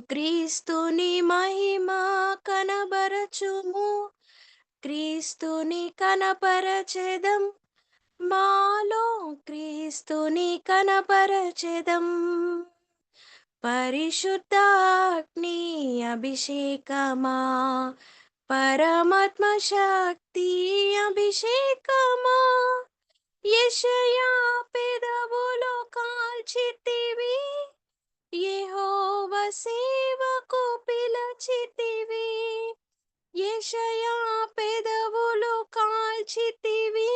క్రీస్తుని మహిమ కనబరచుము, క్రీస్తుని కనపరచెదం, మాలో క్రీస్తుని కనపరచెదం. పరిశుద్ధాగ్ని అభిషేకమా, పరమాత్మ శక్తి అభిషేకమా, యెషయా పెదవులు కాల్చితివి, యెహోవా సేవకు పిలచితివి. యెషయా పెదవులు కాల్చితివి,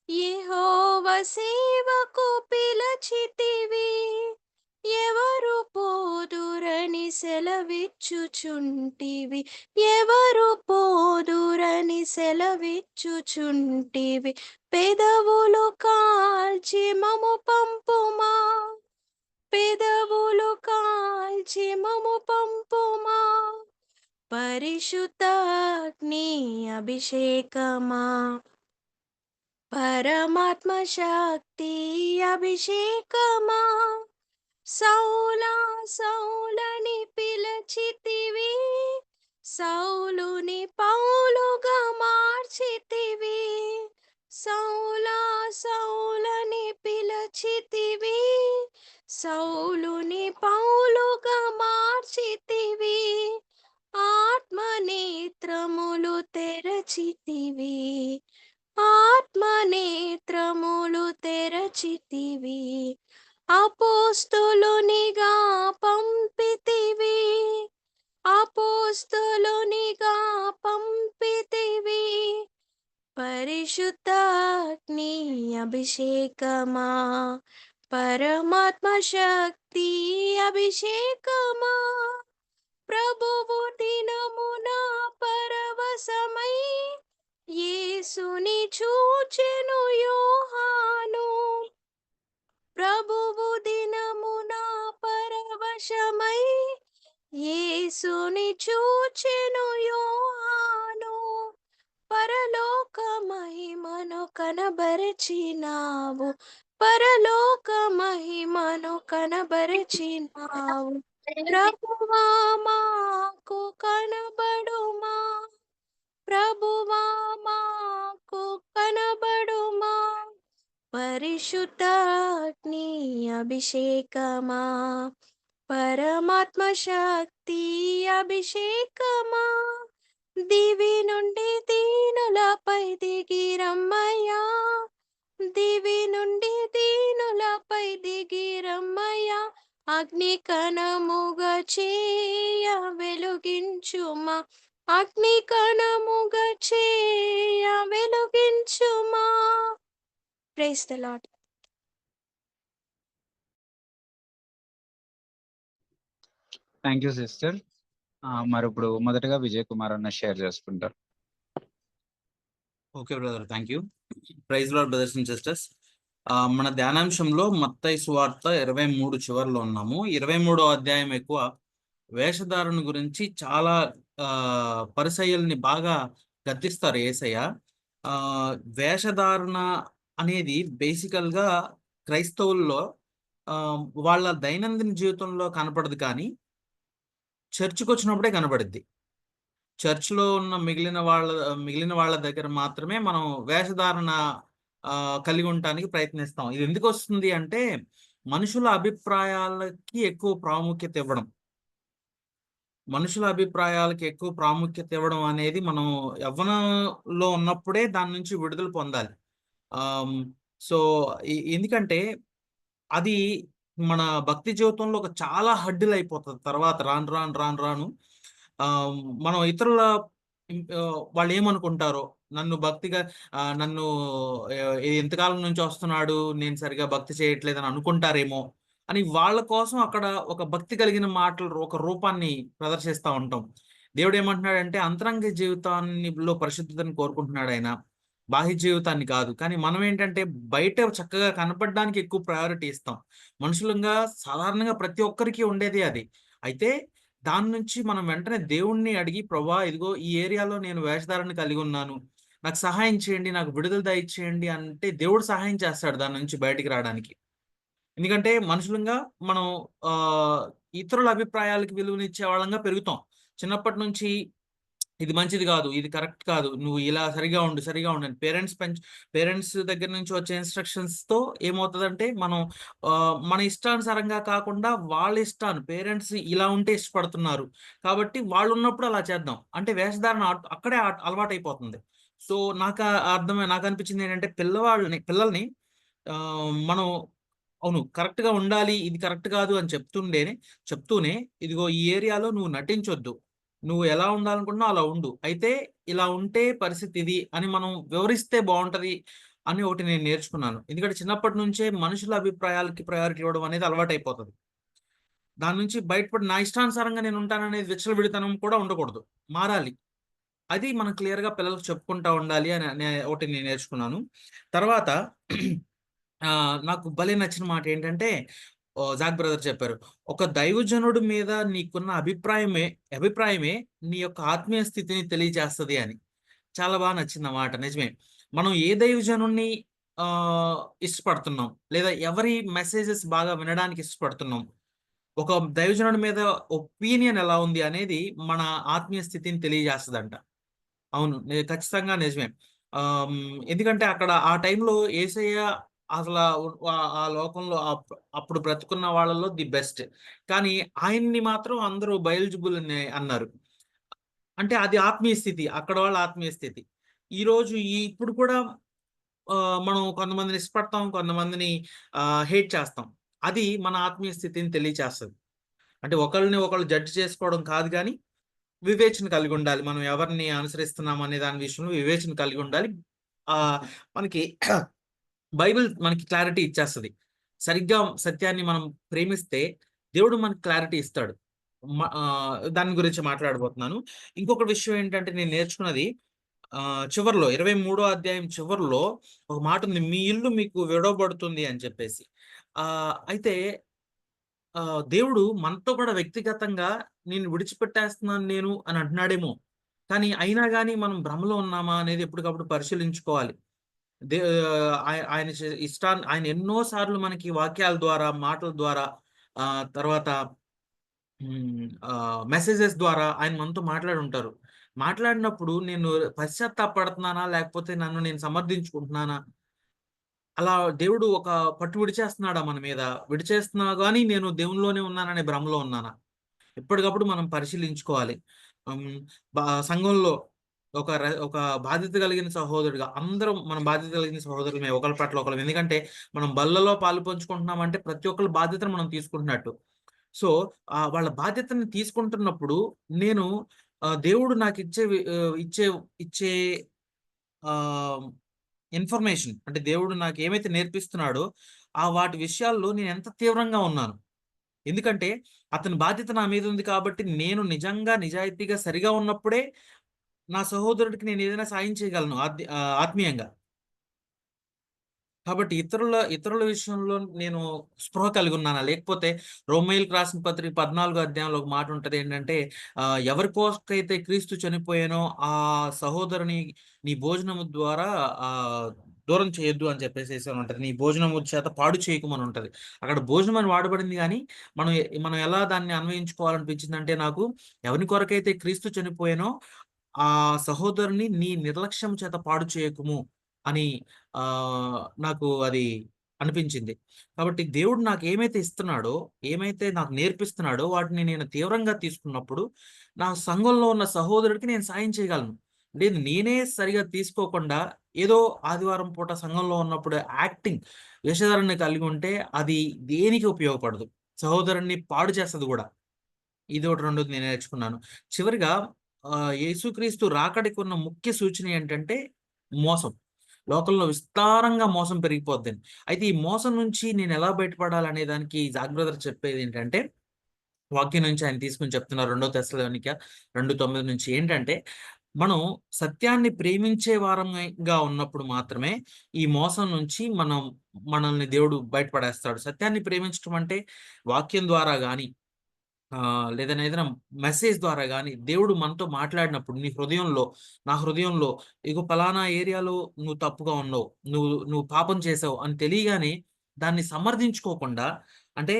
యెహోవా సేవకు పిలచితివి. ఎవరు పోదురని సెలవిచ్చుచుంటివి, ఎవరు పోదురని సెలవిచ్చుచుంటివి. పెదవులు కాల్చి మము పంపుమా, పెదవులు కాల్చి మము పంపుమా. పరిశుద్ధాగ్ని అభిషేకమా, పరమాత్మ శక్తి అభిషేకమా. సౌలా సౌలని పిలచితివి, సౌలుని పౌలుగా మార్చితివి. సౌలా సౌలని పిలచితివి, సౌలుని పౌలుగా మార్చితివి. ఆత్మనేత్రములు తెరచితివి, ఆత్మనేత్రములు తెరచితివి. అపోస్తులునిగా పంపితివి, అపోస్తులునిగా పంపితివి. పరిశుద్ధాగ్ని అభిషేకమా, పరమాత్మ శక్తి అభిషేకమా. ప్రభువు దినమున పరవశమై యేసుని చూచెను యోహాను. ప్రభువు దినమున పరవశమై యేసుని చూచెను యోహాను. పరలోక మహిమను కనబరచినావు, పరలోక మహిమను కనబరచినావు. ప్రభువా మాకు కనబడుమా, ప్రభువా మాకు కనబడుమా. పరిశుద్ధాగ్ని అభిషేకమా, పరమాత్మ శక్తి అభిషేకమా. దివి నుండి దీనులపై దిగి రమ్మయ్యా, దివి నుండి దీనులపై దిగి రమ్మయ్యా. అగ్ని కణముగా చేయ వెలుగించుమా, అగ్ని కణముగా చేయ వెలుగించుమా. Praise the lord. Thank you sister. మరి ఇప్పుడు మొదటగా విజయ్ కుమార్ అన్న షేర్ చేసుకుంటారు. Okay brother, thank you. Praise lord brothers and sisters. మన ధ్యానాంశంలో మత్తయి సువార్త 23 చివరిలో ఉన్నాము. 23వ అధ్యాయం ఎక్కువ వేషధారణ గురించి చాలా పరిసయ్యుల్ని బాగా గద్దిస్తారు యేసయ్య. వేషధారణ అనేది బేసికల్గా క్రైస్తవుల్లో వాళ్ళ దైనందిన జీవితంలో కనపడదు, కానీ చర్చ్కి వచ్చినప్పుడే కనబడుద్ది. చర్చ్లో ఉన్న మిగిలిన వాళ్ళ దగ్గర మాత్రమే మనం వేషధారణ కలిగి ఉండటానికి ప్రయత్నిస్తాం. ఇది ఎందుకు వస్తుంది అంటే మనుషుల అభిప్రాయాలకి ఎక్కువ ప్రాముఖ్యత ఇవ్వడం. మనుషుల అభిప్రాయాలకి ఎక్కువ ప్రాముఖ్యత ఇవ్వడం అనేది మనం యవ్వనంలో ఉన్నప్పుడే దాని నుంచి విడుదల పొందాలి. సో ఎందుకంటే అది మన భక్తి జీవితంలో ఒక చాలా హడ్డిల్ అయిపోతుంది. తర్వాత రాను రాను రాను రాను మనం ఇతరుల వాళ్ళు ఏమనుకుంటారో, నన్ను భక్తిగా నన్ను ఎంతకాలం నుంచి వస్తున్నాడు, నేను సరిగా భక్తి చేయట్లేదని అనుకుంటారేమో అని వాళ్ళ కోసం అక్కడ ఒక భక్తి కలిగిన మాటలు ఒక రూపాన్ని ప్రదర్శిస్తూ ఉంటాం. దేవుడు ఏమంటున్నాడంటే అంతరంగ జీవితాన్నిలో పరిశుద్ధతను కోరుకుంటున్నాడు ఆయన, బాహ్య జీవితాన్ని కాదు. కానీ మనం ఏంటంటే బయట చక్కగా కనపడడానికి ఎక్కువ ప్రయారిటీ ఇస్తాం. మనుషులంగా సాధారణంగా ప్రతి ఒక్కరికి ఉండేది అది. అయితే దాని నుంచి మనం వెంటనే దేవుణ్ణి అడిగి, ప్రభా ఇదిగో ఈ ఏరియాలో నేను వేషధారణ కలిగి ఉన్నాను, నాకు సహాయం చేయండి, నాకు విడుదల దయచేయండి అంటే దేవుడు సహాయం చేస్తాడు దాని నుంచి బయటికి రావడానికి. ఎందుకంటే మనుషులంగా మనం ఇతరుల అభిప్రాయాలకు విలువనిచ్చే వాళ్ళంగా పెరుగుతాం. చిన్నప్పటి నుంచి ఇది మంచిది కాదు, ఇది కరెక్ట్ కాదు, నువ్వు ఇలా సరిగా ఉండు అని పేరెంట్స్ దగ్గర నుంచి వచ్చే ఇన్స్ట్రక్షన్స్ తో ఏమవుతుందంటే మనం మన ఇష్టానుసారంగా కాకుండా వాళ్ళ ఇష్టాన్ని, పేరెంట్స్ ఇలా ఉంటే ఇష్టపడుతున్నారు కాబట్టి వాళ్ళు ఉన్నప్పుడు అలా చేద్దాం అంటే వేషధారణ అక్కడే అలవాటైపోతుంది. సో నాకు అనిపించింది ఏంటంటే పిల్లల్ని మనం అవును కరెక్ట్ గా ఉండాలి, ఇది కరెక్ట్ కాదు అని చెప్తూనే ఇదిగో ఈ ఏరియాలో నువ్వు నటించొద్దు, నువ్వు ఎలా ఉండాలనుకుంటున్నావు అలా ఉండు, అయితే ఇలా ఉంటే పరిస్థితి ఇది అని మనం వివరిస్తే బాగుంటది అని ఒకటి నేను నేర్చుకున్నాను. ఎందుకంటే చిన్నప్పటి నుంచే మనుషుల అభిప్రాయాలకి ప్రయారిటీ ఇవ్వడం అనేది అలవాటైపోతుంది. దాని నుంచి బయటపడి నా ఇష్టానుసారంగా నేను ఉంటాననేది విచ్చలవిడితనం కూడా ఉండకూడదు, మారాలి. అది మనం క్లియర్ గా పిల్లలకు చెప్పుకుంటా ఉండాలి అని ఒకటి నేను నేర్చుకున్నాను. తర్వాత నాకు భలే నచ్చిన మాట ఏంటంటే జాక్ బ్రదర్ చెప్పారు, ఒక దైవజనుడి మీద నీకున్న అభిప్రాయమే నీ యొక్క ఆత్మీయ స్థితిని తెలియజేస్తది అని. చాలా బాగా నచ్చింది ఆ మాట. నిజమే, మనం ఏ దైవజనుడిని ఇష్టపడుతున్నాం లేదా ఎవరి మెసేజెస్ బాగా వినడానికి ఇష్టపడుతున్నాం, ఒక దైవజనుడి మీద ఒపీనియన్ ఎలా ఉంది అనేది మన ఆత్మీయ స్థితిని తెలియజేస్తదంట. అవును, ఖచ్చితంగా నిజమే. ఎందుకంటే అక్కడ ఆ టైంలో యేసయ్య అసల ఆ లోకంలో అప్పుడు బ్రతుకున్న వాళ్ళలో ది బెస్ట్. కానీ ఆయన్ని మాత్రం అందరూ బయల్జబుల్ అని అన్నారు. అంటే అది ఆత్మీయ స్థితి, అక్కడ వాళ్ళ ఆత్మీయ స్థితి. ఈరోజు ఇప్పుడు కూడా మనం కొంతమందిని ఇష్టపడతాం, కొంతమందిని హేట్ చేస్తాం. అది మన ఆత్మీయ స్థితిని తెలియచేస్తది. అంటే ఒకళ్ళని ఒకళ్ళు జడ్జ్ చేసుకోవడం కాదు గానీ వివేచన కలిగి ఉండాలి. మనం ఎవరిని అనుసరిస్తున్నాం అనే దాని విషయంలో వివేచన కలిగి ఉండాలి. మనకి బైబిల్ మనకి క్లారిటీ ఇచ్చేస్తది. సరిగ్గా సత్యాన్ని మనం ప్రేమిస్తే దేవుడు మనకు క్లారిటీ ఇస్తాడు. దాని గురించి మాట్లాడబోతున్నాను. ఇంకొక విషయం ఏంటంటే నేను నేర్చుకున్నది చివర్లో 23వ అధ్యాయం చివర్లో ఒక మాట ఉంది. మీ ఇల్లు మీకు విడవబడుతుంది అని చెప్పేసి. అయితే దేవుడు మనతో కూడా వ్యక్తిగతంగా నేను విడిచిపెట్టేస్తున్నాను నేను అని అంటున్నాడేమో. కానీ అయినా గాని మనం భ్రమలో ఉన్నామా అనేది ఎప్పటికప్పుడు పరిశీలించుకోవాలి. దే ఆయన ఆయన ఎన్నో సార్లు మనకి వాక్యాల ద్వారా, మాటల ద్వారా తర్వాత మెసేజెస్ ద్వారా ఆయన మనతో మాట్లాడుంటారు. మాట్లాడినప్పుడు నేను పశ్చాత్తాపపడుతున్నానా? లేకపోతే నన్ను నేను సమర్థించుకుంటున్నానా? అలా దేవుడు ఒక పట్టు విడిచేస్తున్నాడా మన మీద? విడిచేస్తున్నా గాని నేను దేవునిలోనే ఉన్నాననే భ్రమలో ఉన్నానా? ఎప్పటికప్పుడు మనం పరిశీలించుకోవాలి. సంఘంలో ఒక బాధ్యత కలిగిన సహోదరుడిగా అందరం మనం బాధ్యత కలిగిన సహోదరులమే ఒకరి పట్ల ఒకళ్ళం. ఎందుకంటే మనం బల్లలో పాలు పంచుకుంటున్నామంటే ప్రతి ఒక్కళ్ళ బాధ్యతను మనం తీసుకుంటున్నట్టు. సో వాళ్ళ బాధ్యతని తీసుకుంటున్నప్పుడు నేను దేవుడు నాకు ఇచ్చే ఇన్ఫర్మేషన్ అంటే దేవుడు నాకు ఏమైతే నేర్పిస్తున్నాడో వాటి విషయాల్లో నేను ఎంత తీవ్రంగా ఉన్నాను. ఎందుకంటే అతని బాధ్యత నా మీద ఉంది కాబట్టి నేను నిజంగా నిజాయితీగా సరిగా ఉన్నప్పుడే నా సహోదరుడికి నేను ఏదైనా సాయం చేయగలను ఆత్మీయంగా. కాబట్టి ఇతరుల విషయంలో నేను స్పృహ కలిగి ఉన్నానా? లేకపోతే రోమీయులకు రాసిన పత్రిక 14వ అధ్యాయంలో ఒక మాట ఉంటది ఏంటంటే ఎవరి కోసమైతే క్రీస్తు చనిపోయానో ఆ సహోదరుని నీ భోజనము ద్వారా దూరం చేయొద్దు అని చెప్పేసేసి అని ఉంటది. నీ భోజనము చేత పాడు చేయకుమని ఉంటది. అక్కడ భోజనం అని వాడబడింది గానీ మనం ఎలా దాన్ని అన్వయించుకోవాలనిపించిందంటే నాకు ఎవరి కొరకైతే క్రీస్తు చనిపోయానో ఆ సహోదరుని నీ నిర్లక్ష్యం చేత పాడు చేయకుము అని నాకు అది అనిపించింది. కాబట్టి దేవుడు నాకు ఏమైతే ఇస్తున్నాడో, ఏమైతే నాకు నేర్పిస్తున్నాడో వాటిని నేను తీవ్రంగా తీసుకున్నప్పుడు నా సంఘంలో ఉన్న సహోదరుడికి నేను సాయం చేయగలను. లేదు నేనే సరిగా తీసుకోకుండా ఏదో ఆదివారం పూట సంఘంలో ఉన్నప్పుడు వేషధారణ కలిగి ఉంటే అది దేనికి ఉపయోగపడదు. సహోదరుడిని పాడు చేస్తది గూడా. ఇది ఒకటి రెండోది నేను నేర్చుకున్నాను. చివరిగా యేసుక్రీస్తు రాకడికి ఉన్న ముఖ్య సూచన ఏంటంటే మోసం. లోకంలో విస్తారంగా మోసం పెరిగిపోద్దని. అయితే ఈ మోసం నుంచి నేను ఎలా బయటపడాలనే దానికి జాక్ బ్రదర్ చెప్పేది ఏంటంటే వాక్యం నుంచి ఆయన తీసుకొని చెప్తున్నారు 2 తెస్సలోనిక 2:9 నుంచి ఏంటంటే మనం సత్యాన్ని ప్రేమించే వారంగా ఉన్నప్పుడు మాత్రమే ఈ మోసం నుంచి మనల్ని దేవుడు బయటపడేస్తాడు. సత్యాన్ని ప్రేమించడం అంటే వాక్యం ద్వారా గాని లేదన్నా ఏదైనా మెసేజ్ ద్వారా గాని దేవుడు మనతో మాట్లాడినప్పుడు నా హృదయంలో ఇగో పలానా ఏరియాలో నువ్వు తప్పుగా ఉన్నావు, నువ్వు పాపం చేసావు అని తెలియగానే దాన్ని సమర్థించుకోకుండా అంటే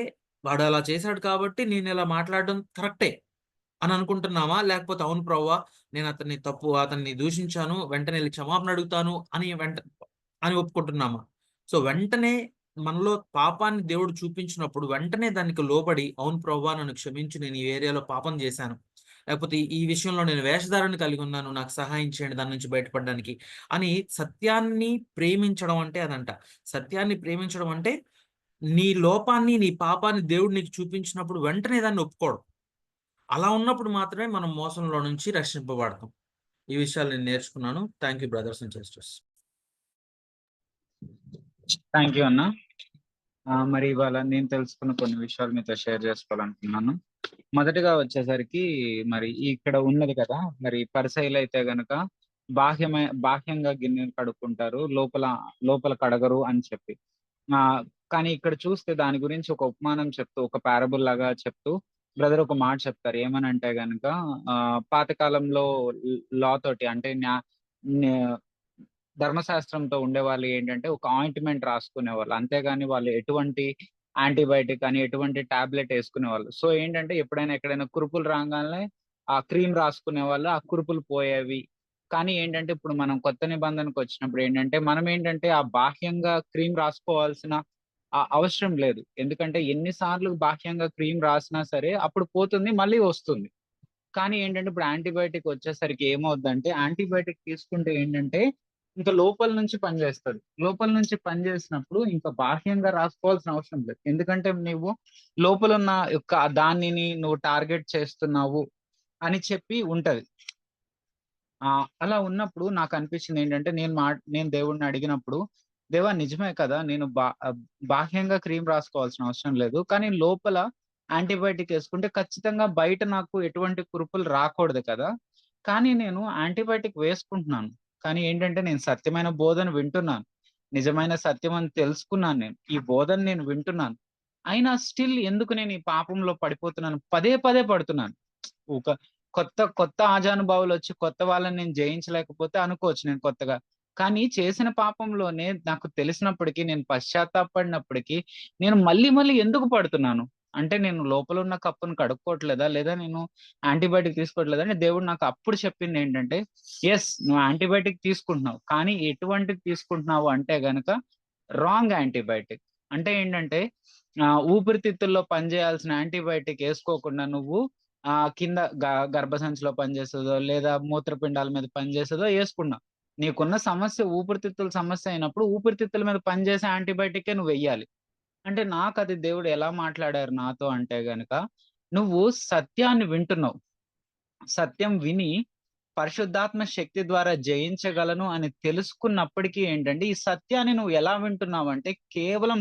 వాడు అలా చేశాడు కాబట్టి నేను ఇలా మాట్లాడడం కరెక్టే అని అనుకుంటున్నామా? లేకపోతే అవును ప్రభువా నేను అతన్ని దూషించాను, వెంటనే ఎళ్లి క్షమాపణ అడుగుతాను అని ఒప్పుకుంటున్నామా? సో, వెంటనే మనలో పాపాన్ని దేవుడు చూపించినప్పుడు వెంటనే దానికి లోబడి అవును ప్రభువా నన్ను క్షమించు, నేను ఈ ఏరియాలో పాపం చేశాను. లేకపోతే ఈ విషయంలో నేను వేషధారణ కలిగి ఉన్నాను, నాకు సహాయం చేయండి దాని నుంచి బయటపడడానికి అని సత్యాన్ని ప్రేమించడం అంటే అదంట. సత్యాన్ని ప్రేమించడం అంటే నీ లోపాన్ని, నీ పాపాన్ని దేవుడు నీకు చూపించినప్పుడు వెంటనే దాన్ని ఒప్పుకోవడం. అలా ఉన్నప్పుడు మాత్రమే మనం మోసంలో నుంచి రక్షింపబడతాం. ఈ విషయాలు నేను నేర్చుకున్నాను. Thank you brothers and sisters. Thank you అన్న. మరి ఇవాళ నేను తెలుసుకున్న కొన్ని విషయాలు మీతో షేర్ చేసుకోవాలనుకున్నాను. మొదటగా వచ్చేసరికి మరి ఇక్కడ ఉన్నది కదా, మరి పరిసయ్యులు అయితే గనక బాహ్యంగా గిన్నెలు కడుక్కుంటారు, లోపల కడగరు అని చెప్పి. కానీ ఇక్కడ చూస్తే దాని గురించి ఒక ఉపమానం చెప్తూ, ఒక పారబుల్ లాగా చెప్తూ బ్రదర్ ఒక మాట చెప్తారు. ఏమనంటే గనక పాతకాలంలో లా తోటి అంటే ధర్మశాస్త్రంతో ఉండేవాళ్ళు ఏంటంటే ఒక ఆయింట్మెంట్ రాసుకునేవాళ్ళు. అంతేగాని వాళ్ళు ఎటువంటి యాంటీబయాటిక్ అని ఎటువంటి టాబ్లెట్ వేసుకునేవాళ్ళు. సో ఏంటంటే ఎప్పుడైనా ఎక్కడైనా కురుపులు రాగానే ఆ క్రీమ్ రాసుకునేవాళ్ళు, ఆ కురుపులు పోయేవి. కానీ ఏంటంటే ఇప్పుడు మనం కొత్త నిబంధనకు వచ్చినప్పుడు ఏంటంటే మనం ఏంటంటే ఆ బాహ్యంగా క్రీమ్ రాసుకోవాల్సిన అవసరం లేదు. ఎందుకంటే ఎన్ని సార్లు బాహ్యంగా క్రీమ్ రాసినా సరే అప్పుడు పోతుంది, మళ్ళీ వస్తుంది. కానీ ఏంటంటే ఇప్పుడు యాంటీబయాటిక్ వచ్చేసరికి ఏమవుద్దంటే యాంటీబయాటిక్ తీసుకుంటే ఏంటంటే ఇంకా లోపల నుంచి పనిచేస్తది. లోపల నుంచి పనిచేసినప్పుడు ఇంకా బాహ్యంగా రాసుకోవాల్సిన అవసరం లేదు. ఎందుకంటే నువ్వు లోపలున్న యొక్క దానిని నువ్వు టార్గెట్ చేస్తున్నావు అని చెప్పి ఉంటది. అలా ఉన్నప్పుడు నాకనిపించింది ఏంటంటే నేను దేవుడిని అడిగినప్పుడు, దేవా నిజమే కదా! నేను బాహ్యంగా క్రీమ్ రాసుకోవాల్సిన అవసరం లేదు. కానీ లోపల యాంటీబయాటిక్ యేసుకుంటే ఖచ్చితంగా బయట నాకు ఎటువంటి కురుపులు రాకూడదు కదా! కానీ నేను యాంటీబయాటిక్ వేసుకుంటున్నాను. కానీ ఏంటంటే నేను సత్యమైన బోధన వింటున్నాను. నిజమైన సత్యం అని తెలుసుకున్నాను నేను. ఈ బోధన నేను వింటున్నాను. అయినా స్టిల్ ఎందుకు నేను ఈ పాపంలో పడిపోతున్నాను? పదే పదే పడుతున్నాను. ఒక కొత్త ఆజానుభావులొచ్చి కొత్త వాళ్ళని నేను జయించలేకపోతే అనుకోవచ్చు నేను కొత్తగా. కానీ చేసిన పాపంలోనే నాకు తెలిసినప్పటికీ, నేను పశ్చాత్తాపడినప్పటికీ, నేను మళ్ళీ మళ్ళీ ఎందుకు పడుతున్నాను? అంటే నేను లోపల ఉన్న కప్పును కడుక్కోవట్లేదా? లేదా నేను యాంటీబయాటిక్ తీసుకోవట్లేదా? అని దేవుడు నాకు అప్పుడు చెప్పిందేంటంటే, యెస్ నువ్వు యాంటీబయాటిక్ తీసుకుంటున్నావు. కానీ ఎటువంటిది తీసుకుంటున్నావు అంటే గనక రాంగ్ యాంటీబయాటిక్. అంటే ఏంటంటే ఊపిరితిత్తుల్లో పనిచేయాల్సిన యాంటీబయాటిక్ యేసుకోకుండా నువ్వు కింద గర్భసంచిలో పనిచేస్తదో, లేదా మూత్రపిండాల మీద పనిచేస్తదో యేసుకున్నావు. నీకున్న సమస్య ఊపిరితిత్తుల సమస్య అయినప్పుడు, ఊపిరితిత్తుల మీద పనిచేసే యాంటీబయాటికే నువ్వెయ్యాలి. అంటే నాకది దేవుడు ఎలా మాట్లాడారు నాతో అంటే గనక, నువ్వు సత్యాన్ని వింటున్నావు. సత్యం విని పరిశుద్ధాత్మ శక్తి ద్వారా జయించగలను అని తెలుసుకున్నప్పటికీ ఏంటంటే, ఈ సత్యాన్ని నువ్వు ఎలా వింటున్నావంటే కేవలం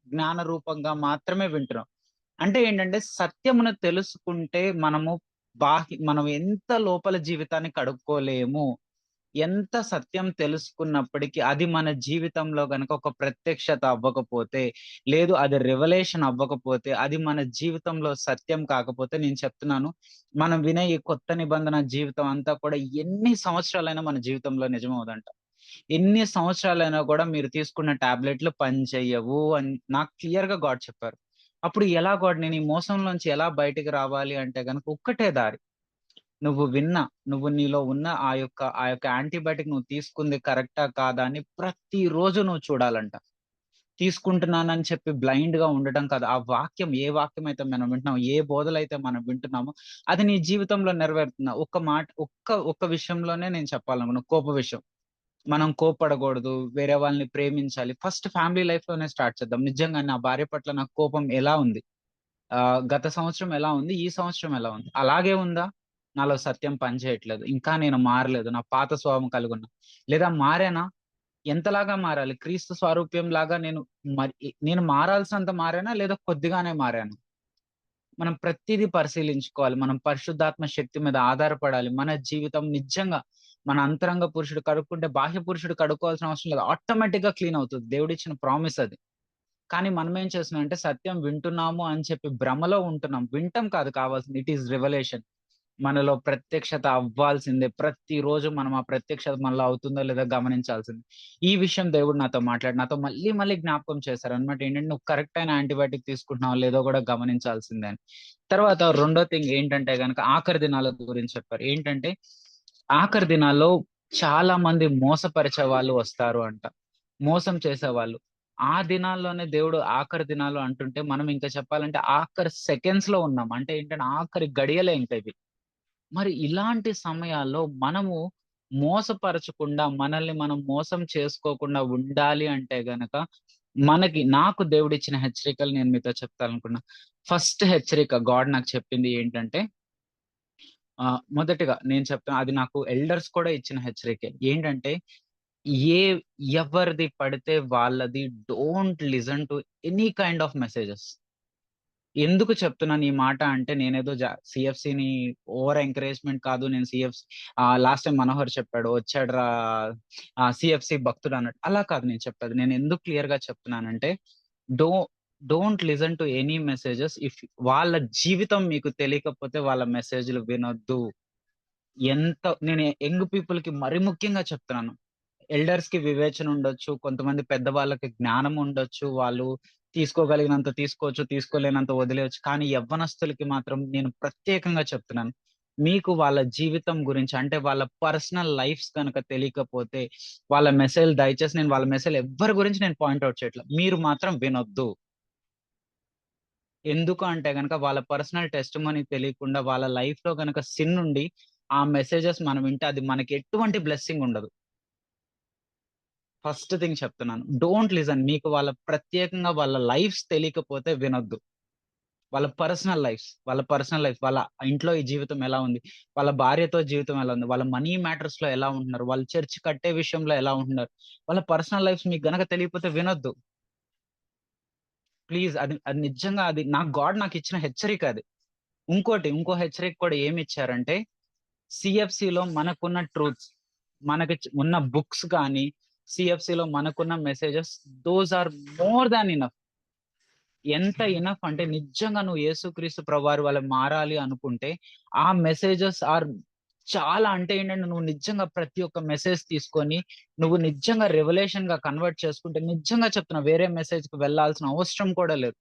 జ్ఞాన రూపంగా మాత్రమే వింటున్నావు. అంటే ఏంటంటే సత్యమును తెలుసుకుంటే మనం ఎంత లోపల జీవితాన్ని కడుక్కోలేము. ఎంత సత్యం తెలుసుకున్నప్పటికీ అది మన జీవితంలో గనక ఒక ప్రత్యక్షత అవ్వకపోతే, లేదు అది రివలేషన్ అవ్వకపోతే, అది మన జీవితంలో సత్యం కాకపోతే నేను చెప్తున్నాను, మనం వినే ఈ కొత్త నిబంధన జీవితం అంతా కూడా ఎన్ని సంవత్సరాలైనా మన జీవితంలో నిజమవ్వదంట. ఎన్ని సంవత్సరాలైనా కూడా మీరు తీసుకున్న టాబ్లెట్లు పనిచెయ్యవు అని నాకు క్లియర్‌గా గాడ్ చెప్పారు. అప్పుడు ఎలా గాడ్ నేను ఈ మోసంలోంచి ఎలా బయటికి రావాలి అంటే గనక ఒక్కటే దారి. నువ్వు నీలో ఉన్న ఆ యొక్క యాంటీబయాటిక్ నువ్వు తీసుకుంది కరెక్టా? కాదా? అని ప్రతిరోజు నువ్వు చూడాలంట. తీసుకుంటున్నానని చెప్పి బ్లైండ్‌గా ఉండటం కాదు. ఆ వాక్యం ఏ వాక్యం అయితే మనం వింటున్నామో, ఏ బోధలైతే మనం వింటున్నామో అది నీ జీవితంలో నెరవేరుతుందా? ఒక్క విషయంలోనే నేను చెప్పాలనుకున్నా కోప విషయం. మనం కోప్పడకూడదు. వేరే వాళ్ళని ప్రేమించాలి. ఫస్ట్ ఫ్యామిలీ లైఫ్‌లోనే స్టార్ట్ చేద్దాం. నిజంగా నా భార్య పట్ల నాకు కోపం ఎలా ఉంది? గత సంవత్సరం ఎలా ఉంది? ఈ సంవత్సరం ఎలా ఉంది? అలాగే ఉందా? నాలో సత్యం పనిచేయట్లేదు. ఇంకా నేను మారలేదు. నా పాత స్వభావం కలిగున్నా. లేదా మారానా? ఎంతలాగా మారాలి? క్రీస్తు స్వారూప్యంలాగా నేను మారాల్సినంత మారానా? లేదా కొద్దిగానే మారానా? మనం ప్రతీదీ పరిశీలించుకోవాలి. మనం పరిశుద్ధాత్మ శక్తి మీద ఆధారపడాలి. మన జీవితం నిజంగా మన అంతరంగ పురుషుడు కడుక్కుంటే బాహ్య పురుషుడు కడుక్కోవాల్సిన అవసరం లేదు. ఆటోమేటిక్‌గా క్లీన్ అవుతది. దేవుడిచ్చిన ప్రామిస్ అది. కానీ మనమేం చేస్తున్నామంటే సత్యం వింటున్నాము అని చెప్పి భ్రమలో ఉంటున్నాం. వినటం కాదు కావాల్సింది. It is revelation. మనలో ప్రత్యక్షత అవ్వాల్సిందే. ప్రతిరోజు మనం ఆ ప్రత్యక్షత మనలో అవుతుందో లేదో గమనించాల్సిందే. ఈ విషయం దేవుడు నాతో నాతో మళ్ళీ మళ్ళీ జ్ఞాపకం చేశారనమాట. ఏంటంటే నువ్వు కరెక్ట్ అయిన యాంటీబయాటిక్ తీసుకుంటున్నావో లేదో కూడా గమనించాల్సిందే అని. తర్వాత రెండో థింగ్ ఏంటంటే గనక ఆఖరి దినాల గురించి చెప్పారు. ఏంటంటే ఆఖరి దినాల్లో చాలా మంది మోసపరిచే వాళ్ళు వస్తారు అంట. మోసం చేసేవాళ్ళు. ఆ దినాల్లోనే దేవుడు ఆఖరి దినాలు అంటుంటే మనం ఇంకా చెప్పాలంటే ఆఖరి సెకండ్స్‌లో ఉన్నాం. అంటే ఏంటంటే ఆఖరి గడియలే ఇంక ఇవి. మరి ఇలాంటి సమయాల్లో మనము మోసపరచకుండా, మనల్ని మనం మోసం చేసుకోకుండా ఉండాలి అంటే గనక, నాకు దేవుడిచ్చిన హెచ్చరికలు నేను మీతో చెప్తాననుకున్నా. ఫస్ట్ హెచ్చరిక గాడ్ నాకు చెప్పింది ఏంటంటే, మొదటిగా నేను చెప్తాను అది నాకు ఎల్డర్స్ కూడా ఇచ్చిన హెచ్చరికే. ఏంటంటే, ఏ ఎవరిది పడితే వాళ్ళది don't listen to any kind of messages. ఎందుకు చెప్తున్నాను ఈ మాట అంటే నేనేదో సీఎఫ్‌సీని ఓవర్ ఎంకరేజ్‌మెంట్ కాదు. నేను లాస్ట్ టైమ్ మనోహర్ చెప్పాడు. వచ్చాడురా సీఎఫ్‌సీ భక్తుడు అన్నట్టు. అలా కాదు నేను చెప్పేది. నేను ఎందుకు క్లియర్‌గా చెప్తున్నానంటే do don't listen to any messages వాళ్ళ జీవితం మీకు తెలియకపోతే వాళ్ళ మెసేజ్‌లు వినొద్దు. నేను యంగ్ పీపుల్‌కి మరి ముఖ్యంగా చెప్తున్నాను. ఎల్డర్స్‌కి వివేచన ఉండొచ్చు. కొంతమంది పెద్దవాళ్ళకి జ్ఞానం ఉండొచ్చు. వాళ్ళు తీసుకోగలిగినంత తీసుకోవచ్చు. తీసుకోలేనంత వదిలేయొచ్చు. కానీ యవ్వనస్తులకి మాత్రం నేను ప్రత్యేకంగా చెప్తున్నాను. మీకు వాళ్ళ జీవితం గురించి అంటే వాళ్ళ పర్సనల్ లైఫ్స్ గనక తెలియకపోతే దయచేసి నేను వాళ్ళ మెసేజ్‌లు ఎవ్వరి గురించి నేను పాయింట్ ఔట్ చేయట్లా. మీరు మాత్రం వినొద్దు. ఎందుకు అంటే గనక వాళ్ళ పర్సనల్ టెస్టిమనీ తెలియకుండా వాళ్ళ లైఫ్‌లో గనక సిన్ ఉండి ఆ మెసేజెస్ మనం వింటే అది మనకి ఎటువంటి బ్లెస్సింగ్ ఉండదు. ఫస్ట్ థింగ్ చెప్తున్నాను. Don't listen. మీకు ప్రత్యేకంగా వాళ్ళ లైఫ్స్ తెలియకపోతే వినొద్దు. వాళ్ళ పర్సనల్ లైఫ్, వాళ్ళ ఇంట్లో ఈ జీవితం ఎలా ఉంది? వాళ్ళ భార్యతో జీవితం ఎలా ఉంది? వాళ్ళ మనీ మ్యాటర్స్‌లో ఎలా ఉంటున్నారు? వాళ్ళు చర్చ్ కట్టే విషయంలో ఎలా ఉంటున్నారు? వాళ్ళ పర్సనల్ లైఫ్స్ మీకు గనక తెలియకపోతే వినొద్దు. ప్లీజ్ అది అది నిజంగా అది నాకిచ్చిన హెచ్చరిక అది. ఇంకో హెచ్చరిక కూడా ఏమిచ్చారంటే సీఎఫ్‌సీలో మనకున్న ట్రూత్స్, ఉన్న బుక్స్ గాని, సీఎఫ్‌సీలో మనకున్న messages those are more than enough. ఎంత ఎనఫ్ అంటే నిజంగా నువ్వు యేసుక్రీస్తు ప్రభువారి వలె మారాలి అనుకుంటే, ఆ మెసేజెస్ ఆర్ చాలా అంటే ఏంటంటే నువ్వు నిజంగా ప్రతి ఒక్క మెసేజ్ తీసుకొని, నువ్వు నిజంగా రివలేషన్‌గా కన్వర్ట్ చేసుకుంటే నిజంగా చెప్తున్నా వేరే మెసేజ్‌కి వెళ్ళాల్సిన అవసరం కూడా లేదు.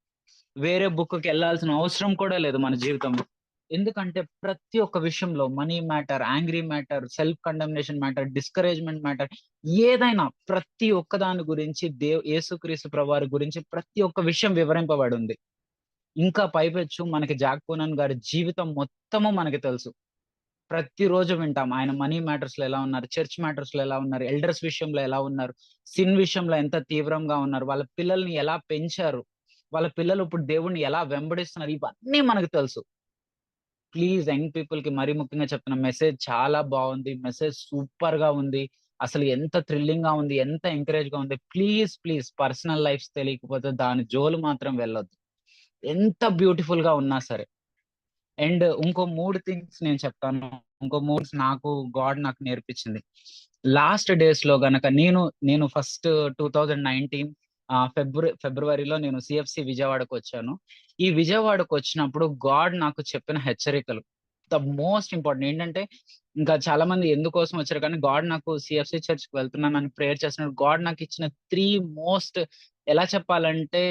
వేరే బుక్‌కెళ్ళాల్సిన అవసరం కూడా లేదు మన జీవితంలో. ఎందుకంటే ప్రతి ఒక్క విషయంలో money matter, angry matter, self condemnation matter, discouragement matter ఏదైనా ప్రతి ఒక్క దాని గురించి యేసుక్రీస్తు ప్రభువారి గురించి ప్రతి ఒక్క విషయం వివరింపబడుంది. ఇంకా పైపెచ్చు మనకి జాక్ కోనన్ గారి జీవితం మొత్తము మనకి తెలుసు. ప్రతిరోజు వింటాం. ఆయన మనీ మ్యాటర్స్‌లో ఎలా ఉన్నారు? చర్చ్ మ్యాటర్స్‌లో ఎలా ఉన్నారు? ఎల్డర్స్ విషయంలో ఎలా ఉన్నారు? సిన్ విషయంలో ఎంత తీవ్రంగా ఉన్నారు? వాళ్ళ పిల్లల్ని ఎలా పెంచారు? వాళ్ళ పిల్లలు ఇప్పుడు దేవుడిని ఎలా వెంబడిస్తున్నారు? ఇవన్నీ మనకు తెలుసు. ప్లీజ్ యంగ్ పీపుల్‌కి మరీ ముఖ్యంగా చెప్తున్నా. మెసేజ్ చాలా బావుంది. మెసేజ్ సూపర్‌గా ఉంది. అసలు ఎంత థ్రిల్లింగ్‌గా ఉంది. ఎంత ఎంకరేజ్‌గా ఉంది. ప్లీజ్ పర్సనల్ లైఫ్స్ తెలియకపోతే దాని జోలు మాత్రం వెళ్ళొద్దు. ఎంత బ్యూటిఫుల్‌గా ఉన్నా సరే. అండ్ ఇంకో 3 థింగ్స్ నేను చెప్తాను. ఇంకో 3 నాకు నేర్పించింది. లాస్ట్ డేస్‌లో గనక నేను ఫస్ట్ 2019 ఫిబ్రవరిలో నేను సీఎఫ్‌సీ విజయవాడకొచ్చాను. ఈ విజయవాడకొచ్చినప్పుడు గాడ్ నాకు చెప్పిన హెచ్చరికలు ద మోస్ట్ ఇంపార్టెంట్ ఏంటంటే, ఇంకా చాలా మంది ఎందుకోసం వచ్చారు కానీ గాడ్ నాకు సీఎఫ్‌సీ చర్చ్‌కి వెళ్తున్నానని ప్రేయర్ చేసినప్పుడు గాడ్ నాకిచ్చిన 3 మోస్ట్ ఎలా చెప్పాలంటే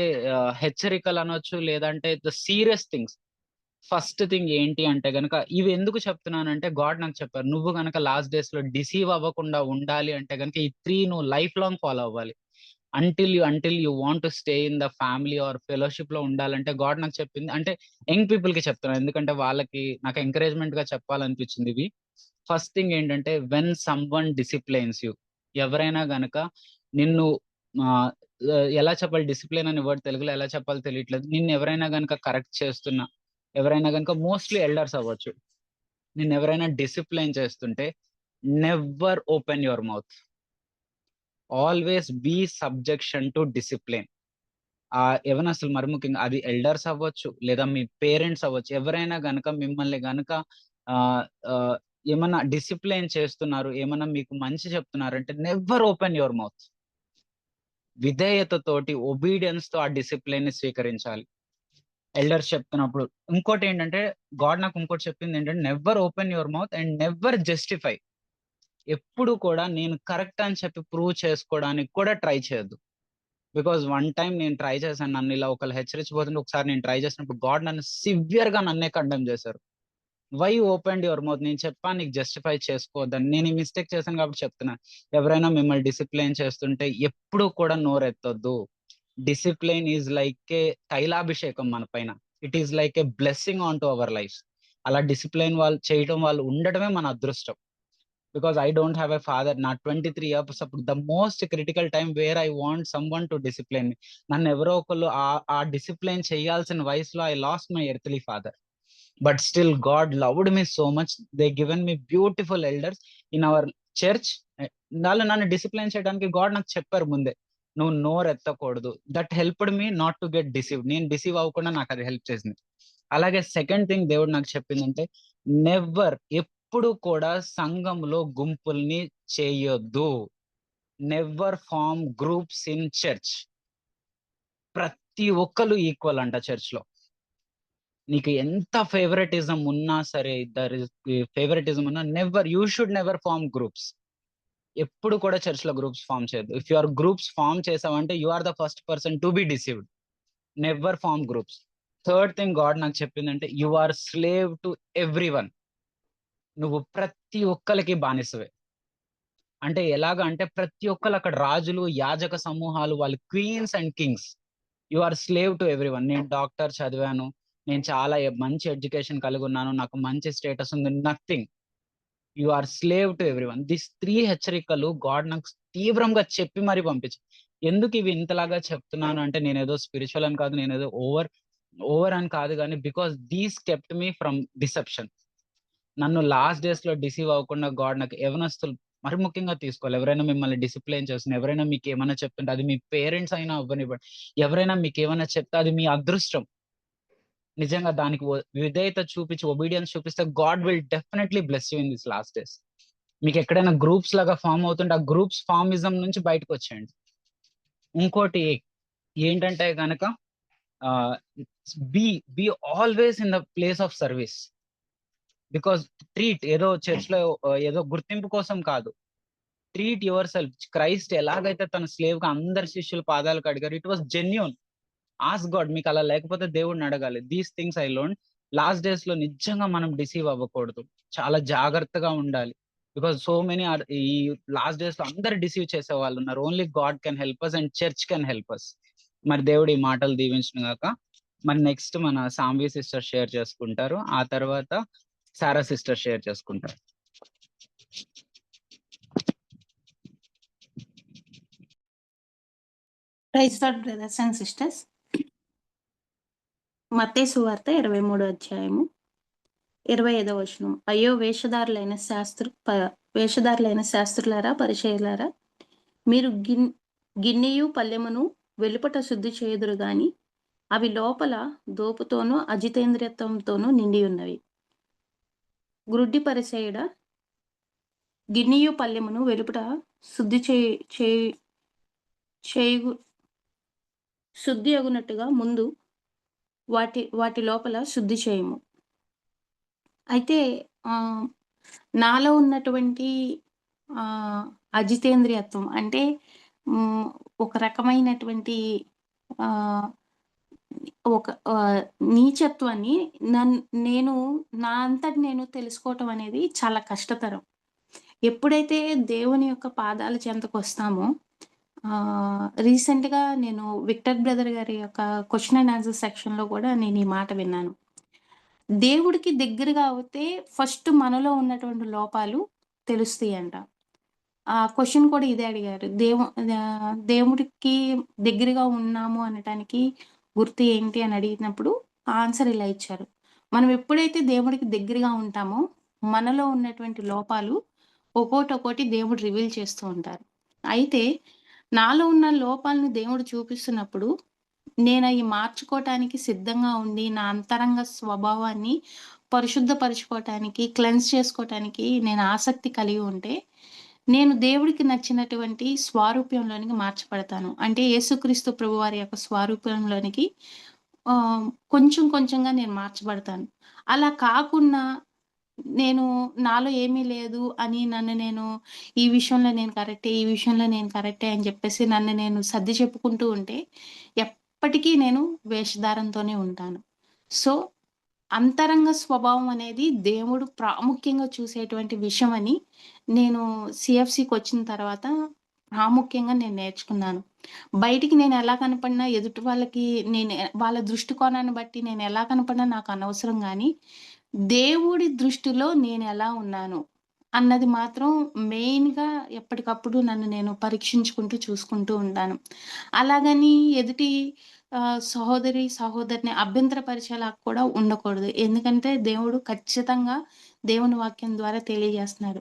హెచ్చరికలనొచ్చు లేదంటే the serious things. First thing ఏంటి అంటే గనక ఇవి ఎందుకు చెప్తున్నానంటే గాడ్ నాకు చెప్పారు. నువ్వు గనక లాస్ట్ డేస్‌లో డిసీవ్ అవ్వకుండా ఉండాలి అంటే గనక ఈ 3 నువ్వు లైఫ్ లాంగ్ ఫాలో అవ్వాలి. Until you want to stay in the family or ఫెలోషిప్‌లో ఉండాలంటే గాడ్ నాకు చెప్పింది అంటే యంగ్ పీపుల్‌కి చెప్తున్నాను. ఎందుకంటే వాళ్ళకి నాకు ఎంకరేజ్‌మెంట్‌గా చెప్పాలనిపించింది ఇవి. ఫస్ట్ థింగ్ ఏంటంటే వెన్ సమ్‌వన్ డిసిప్లైన్స్ యూ ఎవరైనా గనక నిన్ను ఆహ్, ఎలా చెప్పాలి డిసిప్లిన్ అనే వర్డ్ తెలుగులో ఎలా చెప్పాలో తెలియట్లేదు. నిన్నెవరైనా గనక కరెక్ట్ చేస్తున్నా ఎవరైనా గనుక మోస్ట్‌లీ ఎల్డర్స్ అవ్వచ్చు. నిన్నెవరైనా డిసిప్లైన్ చేస్తుంటే never open your mouth. Always be subjection to discipline. యవనస్తులు మరి ముఖ్యంగా అది ఎల్డర్స్ అవ్వచ్చు, లేదా మీ పేరెంట్స్ అవ్వచ్చు. ఎవరైనా గనక మిమ్మల్ని గనక ఆహ్, ఆహ్, ఏమన్నా డిసిప్లైన్ చేస్తున్నారు, ఏమన్నా మీకు మంచి చెప్తున్నారంటే నెవర్ ఓపెన్ యువర్ మౌత్. విధేయతతోటి, ఒబీడియన్స్‌తో ఆ డిసిప్లిన్‌ని స్వీకరించాలి. ఎల్డర్స్ చెప్తున్నప్పుడు. ఇంకోటి ఏంటంటే గాడ్ నాకు ఇంకోటి చెప్పింది ఏంటంటే never open your mouth and never justify. ఎప్పుడు కూడా నేను కరెక్ట్ అని చెప్పి ప్రూవ్ చేసుకోవడానికి కూడా ట్రై చేయొద్దు. బికాజ్ వన్ టైం నేను ట్రై చేశాను. నన్ను ఇలా ఒకళ్ళు హెచ్చరించబోతుంటే ఒకసారి నేను ట్రై చేసినప్పుడు గాడ్ నన్ను సివియర్ గా నన్నే కండెమ్ చేశారు. Why open your mouth? నేను చెప్పాను నీకు జస్టిఫై చేసుకోవద్దని. నేను ఈ మిస్టేక్ చేశాను కాబట్టి చెప్తున్నా. ఎవరైనా మిమ్మల్ని డిసిప్లైన్ చేస్తుంటే ఎప్పుడు కూడా నోరెత్తొద్దు. డిసిప్లైన్ ఈజ్ లైక్ ఏ తైలాభిషేకం మన పైన. It is like a blessing on to our life. అలా డిసిప్లైన్ వాళ్ళు చేయడం, వాళ్ళు ఉండడమే మన అదృష్టం. Because I don't have a father. నా 23 ఇయర్స్ అప్పుడు the most critical time where I want someone to discipline me. నన్ను ఎవరో ఒకళ్ళు ఆ డిసిప్లైన్ చేయాల్సిన వయసులో I lost my earthly father. But still God loved me so much. They given me beautiful elders in our church. వాళ్ళు నన్ను discipline చేయడానికి God నాకు చెప్పారు ముందే, నువ్వు నోరు ఎత్తకూడదు. That helped me not to get deceived. నేను డిసీవ్ అవ్వకుండా నాకు అది హెల్ప్ చేసింది. అలాగే సెకండ్ థింగ్ దేవుడు నాకు చెప్పిందంటే నెవర్, ఎప్పుడు కూడా సంఘంలో గుంపుల్ని చేయొద్దు. Never form groups in church. ప్రతి ఒక్కరు ఈక్వల్ అంట చర్చ్ లో. నీకు ఎంత ఫేవరెటిజం ఉన్నా సరే, ఫేవరెటిజం ఉన్నా never, you should never form groups. ఎప్పుడు కూడా చర్చ్ లో గ్రూప్స్ ఫార్మ్ చేయొద్దు. If you are groups form చేసావంటే you are the first person to be deceived. Never form groups. Third thing God నాకు చెప్పిందంటే you are slave to every one. నువ్వు ప్రతి ఒక్కరికి బానిసవే. అంటే ఎలాగా అంటే ప్రతి ఒక్కరు అక్కడ రాజులు, యాజక సమూహాలు, వాళ్ళు queens and kings. You are slave to every one. నేను డాక్టర్ చదివాను, నేను చాలా మంచి ఎడ్యుకేషన్ కలిగి ఉన్నాను, నాకు మంచి స్టేటస్ ఉంది, nothing. You are slave to every one. This 3 హెచ్చరికలు గాడ్ నాకు తీవ్రంగా చెప్పి మరి పంపించి. ఎందుకు ఇవి ఇంతలాగా చెప్తున్నాను అంటే నేనేదో స్పిరిచువల్ అని కాదు, నేనేదో ఓవర్ అని కాదు, కానీ because these kept me from deception. నన్ను లాస్ట్ డేస్ లో డిసీవ్ అవ్వకుండా గాడ్ నాకు యవనస్తులు మరి ముఖ్యంగా తీసుకోవాలి. ఎవరైనా మిమ్మల్ని డిసిప్లైన్ చేస్తున్న, ఎవరైనా మీకు ఏమైనా చెప్తుంటే అది మీ పేరెంట్స్ అయినా అవ్వనివ్వండి, ఎవరైనా మీకు ఏమైనా చెప్తే అది మీ అదృష్టం. నిజంగా దానికి విధేయత చూపించి ఒబీడియన్స్ చూపిస్తే God will definitely bless you in this last days. మీకు ఎక్కడైనా గ్రూప్స్ లాగా ఫామ్ అవుతుంటే ఆ గ్రూప్స్ ఫార్మిజం నుంచి బయటకు వచ్చేయండి. ఇంకోటి ఏంటంటే కనుక be be always in the place of service. Because treat ఏదో చర్చ్ లో ఏదో గుర్తింపు కోసం కాదు. Treat your self. క్రైస్ట్ ఎలాగైతే తన స్లేవ్ గా అందరి శిష్యుల పాదాలు కడిగారు, it was genuine. Ask God. మీకు అలా లేకపోతే దేవుడిని అడగాలి. These things I learn. Last days లో నిజంగా మనం డిసీవ్ అవ్వకూడదు, చాలా జాగ్రత్తగా ఉండాలి. బికాస్ సో మెనీ ఆర్ ఈ లాస్ట్ డేస్ లో అందరు డిసీవ్ చేసే వాళ్ళు ఉన్నారు. Only God can help us and church can help us. మరి దేవుడు ఈ మాటలు దీవించిన గాక. మరి నెక్స్ట్ మన సాంబీ సిస్టర్ షేర్ చేసుకుంటారు, ఆ తర్వాత సారా సిస్టర్ షేర్ చేసుకుంటారు. Praise lord brothers and sisters. మత్తయి సువార్త 23వ అధ్యాయము 25వ వచనం. అయ్యో వేషధారులైన శాస్త్రులారా, పరిచయులారా, మీరు గిన్నెయు పల్లెమును వెలుపట శుద్ధి చేయుదురు గాని అవి లోపల దోపుతోనూ అజితేంద్రియత్వంతోనూ నిండి ఉన్నవి. గ్రుడ్డి పరిచయుడా, గిన్నెయు పల్లెమును వెలుపట శుద్ధి అగునట్టుగా ముందు వాటి లోపల శుద్ధి చేయము. అయితే నాలో ఉన్నటువంటి అజితేంద్రియత్వం అంటే ఒక రకమైనటువంటి ఒక నీచత్వాన్ని నేను నా అంతటి నేను తెలుసుకోవటం అనేది చాలా కష్టతరం. ఎప్పుడైతే దేవుని యొక్క పాదాల చెంతకు వస్తామో, రీసెంట్గా నేను విక్టర్ బ్రదర్ గారి యొక్క క్వశ్చన్ అండ్ ఆన్సర్ సెక్షన్లో కూడా నేను ఈ మాట విన్నాను. దేవుడికి దగ్గరగా అవుతే ఫస్ట్ మనలో ఉన్నటువంటి లోపాలు తెలుస్తాయి అంట. ఆ క్వశ్చన్ కూడా ఇదే అడిగారు. దేవుడికి దగ్గరగా ఉన్నాము అనటానికి గుర్తు ఏంటి అని అడిగినప్పుడు ఆన్సర్ ఇలా ఇచ్చారు. మనం ఎప్పుడైతే దేవుడికి దగ్గరగా ఉంటామో మనలో ఉన్నటువంటి లోపాలు ఒక్కోటి దేవుడు రివీల్ చేస్తూ ఉంటారు. అయితే నాలో ఉన్న లోపాలను దేవుడు చూపిస్తున్నప్పుడు నేను అవి మార్చుకోవటానికి సిద్ధంగా ఉండి నా అంతరంగ స్వభావాన్ని పరిశుద్ధపరచుకోవటానికి, క్లెన్స్ చేసుకోవటానికి నేను ఆసక్తి కలిగి ఉంటే నేను దేవుడికి నచ్చినటువంటి స్వారూప్యంలోనికి మార్చబడతాను. అంటే యేసుక్రీస్తు ప్రభు వారి యొక్క స్వారూప్యంలోనికి కొంచెం కొంచెంగా నేను మార్చబడతాను. అలా కాకుండా నేను నాలో ఏమీ లేదు అని నన్ను నేను ఈ విషయంలో నేను కరెక్టే, ఈ విషయంలో నేను కరెక్టే అని చెప్పేసి నన్ను నేను సర్ది చెప్పుకుంటూ ఉంటే ఎప్పటికీ నేను వేషధారంతోనే ఉంటాను. సో, అంతరంగ స్వభావం అనేది దేవుడు ప్రాముఖ్యంగా చూసేటువంటి విషయమని నేను CFCకొచ్చిన తర్వాత ప్రాముఖ్యంగా నేను నేర్చుకున్నాను. బయటికి నేనెలా కనపడినా ఎదుటి వాళ్ళకి వాళ్ళ దృష్టికోణాన్ని బట్టి నేనెలా కనపడినా నాకనవసరం గానీ, దేవుడి దృష్టిలో నేనెలా ఉన్నాను అన్నది మాత్రం మెయిన్‌గా ఎప్పటికప్పుడు నన్ను నేను పరీక్షించుకుంటూ, చూసుకుంటూ ఉంటాను. అలాగని ఎదుటి సహోదరి, సహోదరిని అభ్యంతరపరిచేలాగా కూడా ఉండకూడదు. ఎందుకంటే దేవుడు ఖచ్చితంగా దేవుని వాక్యం ద్వారా తెలియజేస్తున్నాడు.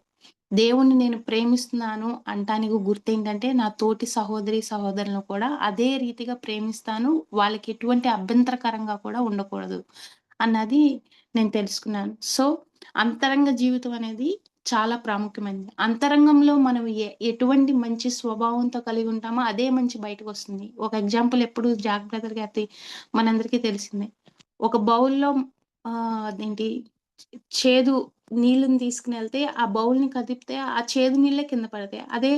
దేవుణ్ణి నేను ప్రేమిస్తున్నాను అంటానికి గుర్తేంటంటే, నా తోటి సహోదరి, సహోదరులను కూడా అదే రీతిగా ప్రేమిస్తాను. వాళ్ళకి ఎటువంటి అభ్యంతరకరంగా కూడా ఉండకూడదు అన్నది నేను తెలుసుకున్నాను. సో, అంతరంగ జీవితం అనేది చాలా ప్రాముఖ్యమైనది. అంతరంగంలో మనం ఎటువంటి మంచి స్వభావంతో కలిగి ఉంటామో అదే మంచి బయటకొస్తుంది. ఒక ఎగ్జాంపుల్ ఎప్పుడు జాక్ బ్రదర్ గారిది మనందరికీ తెలిసిందే. ఒక బౌల్‌లో అదేంటి చేదు నీళ్ళని తీసుకొనెళ్తే ఆ బౌల్‌ని కదిపితే ఆ చేదు నీళ్ళే కింద పడతాయి. అదే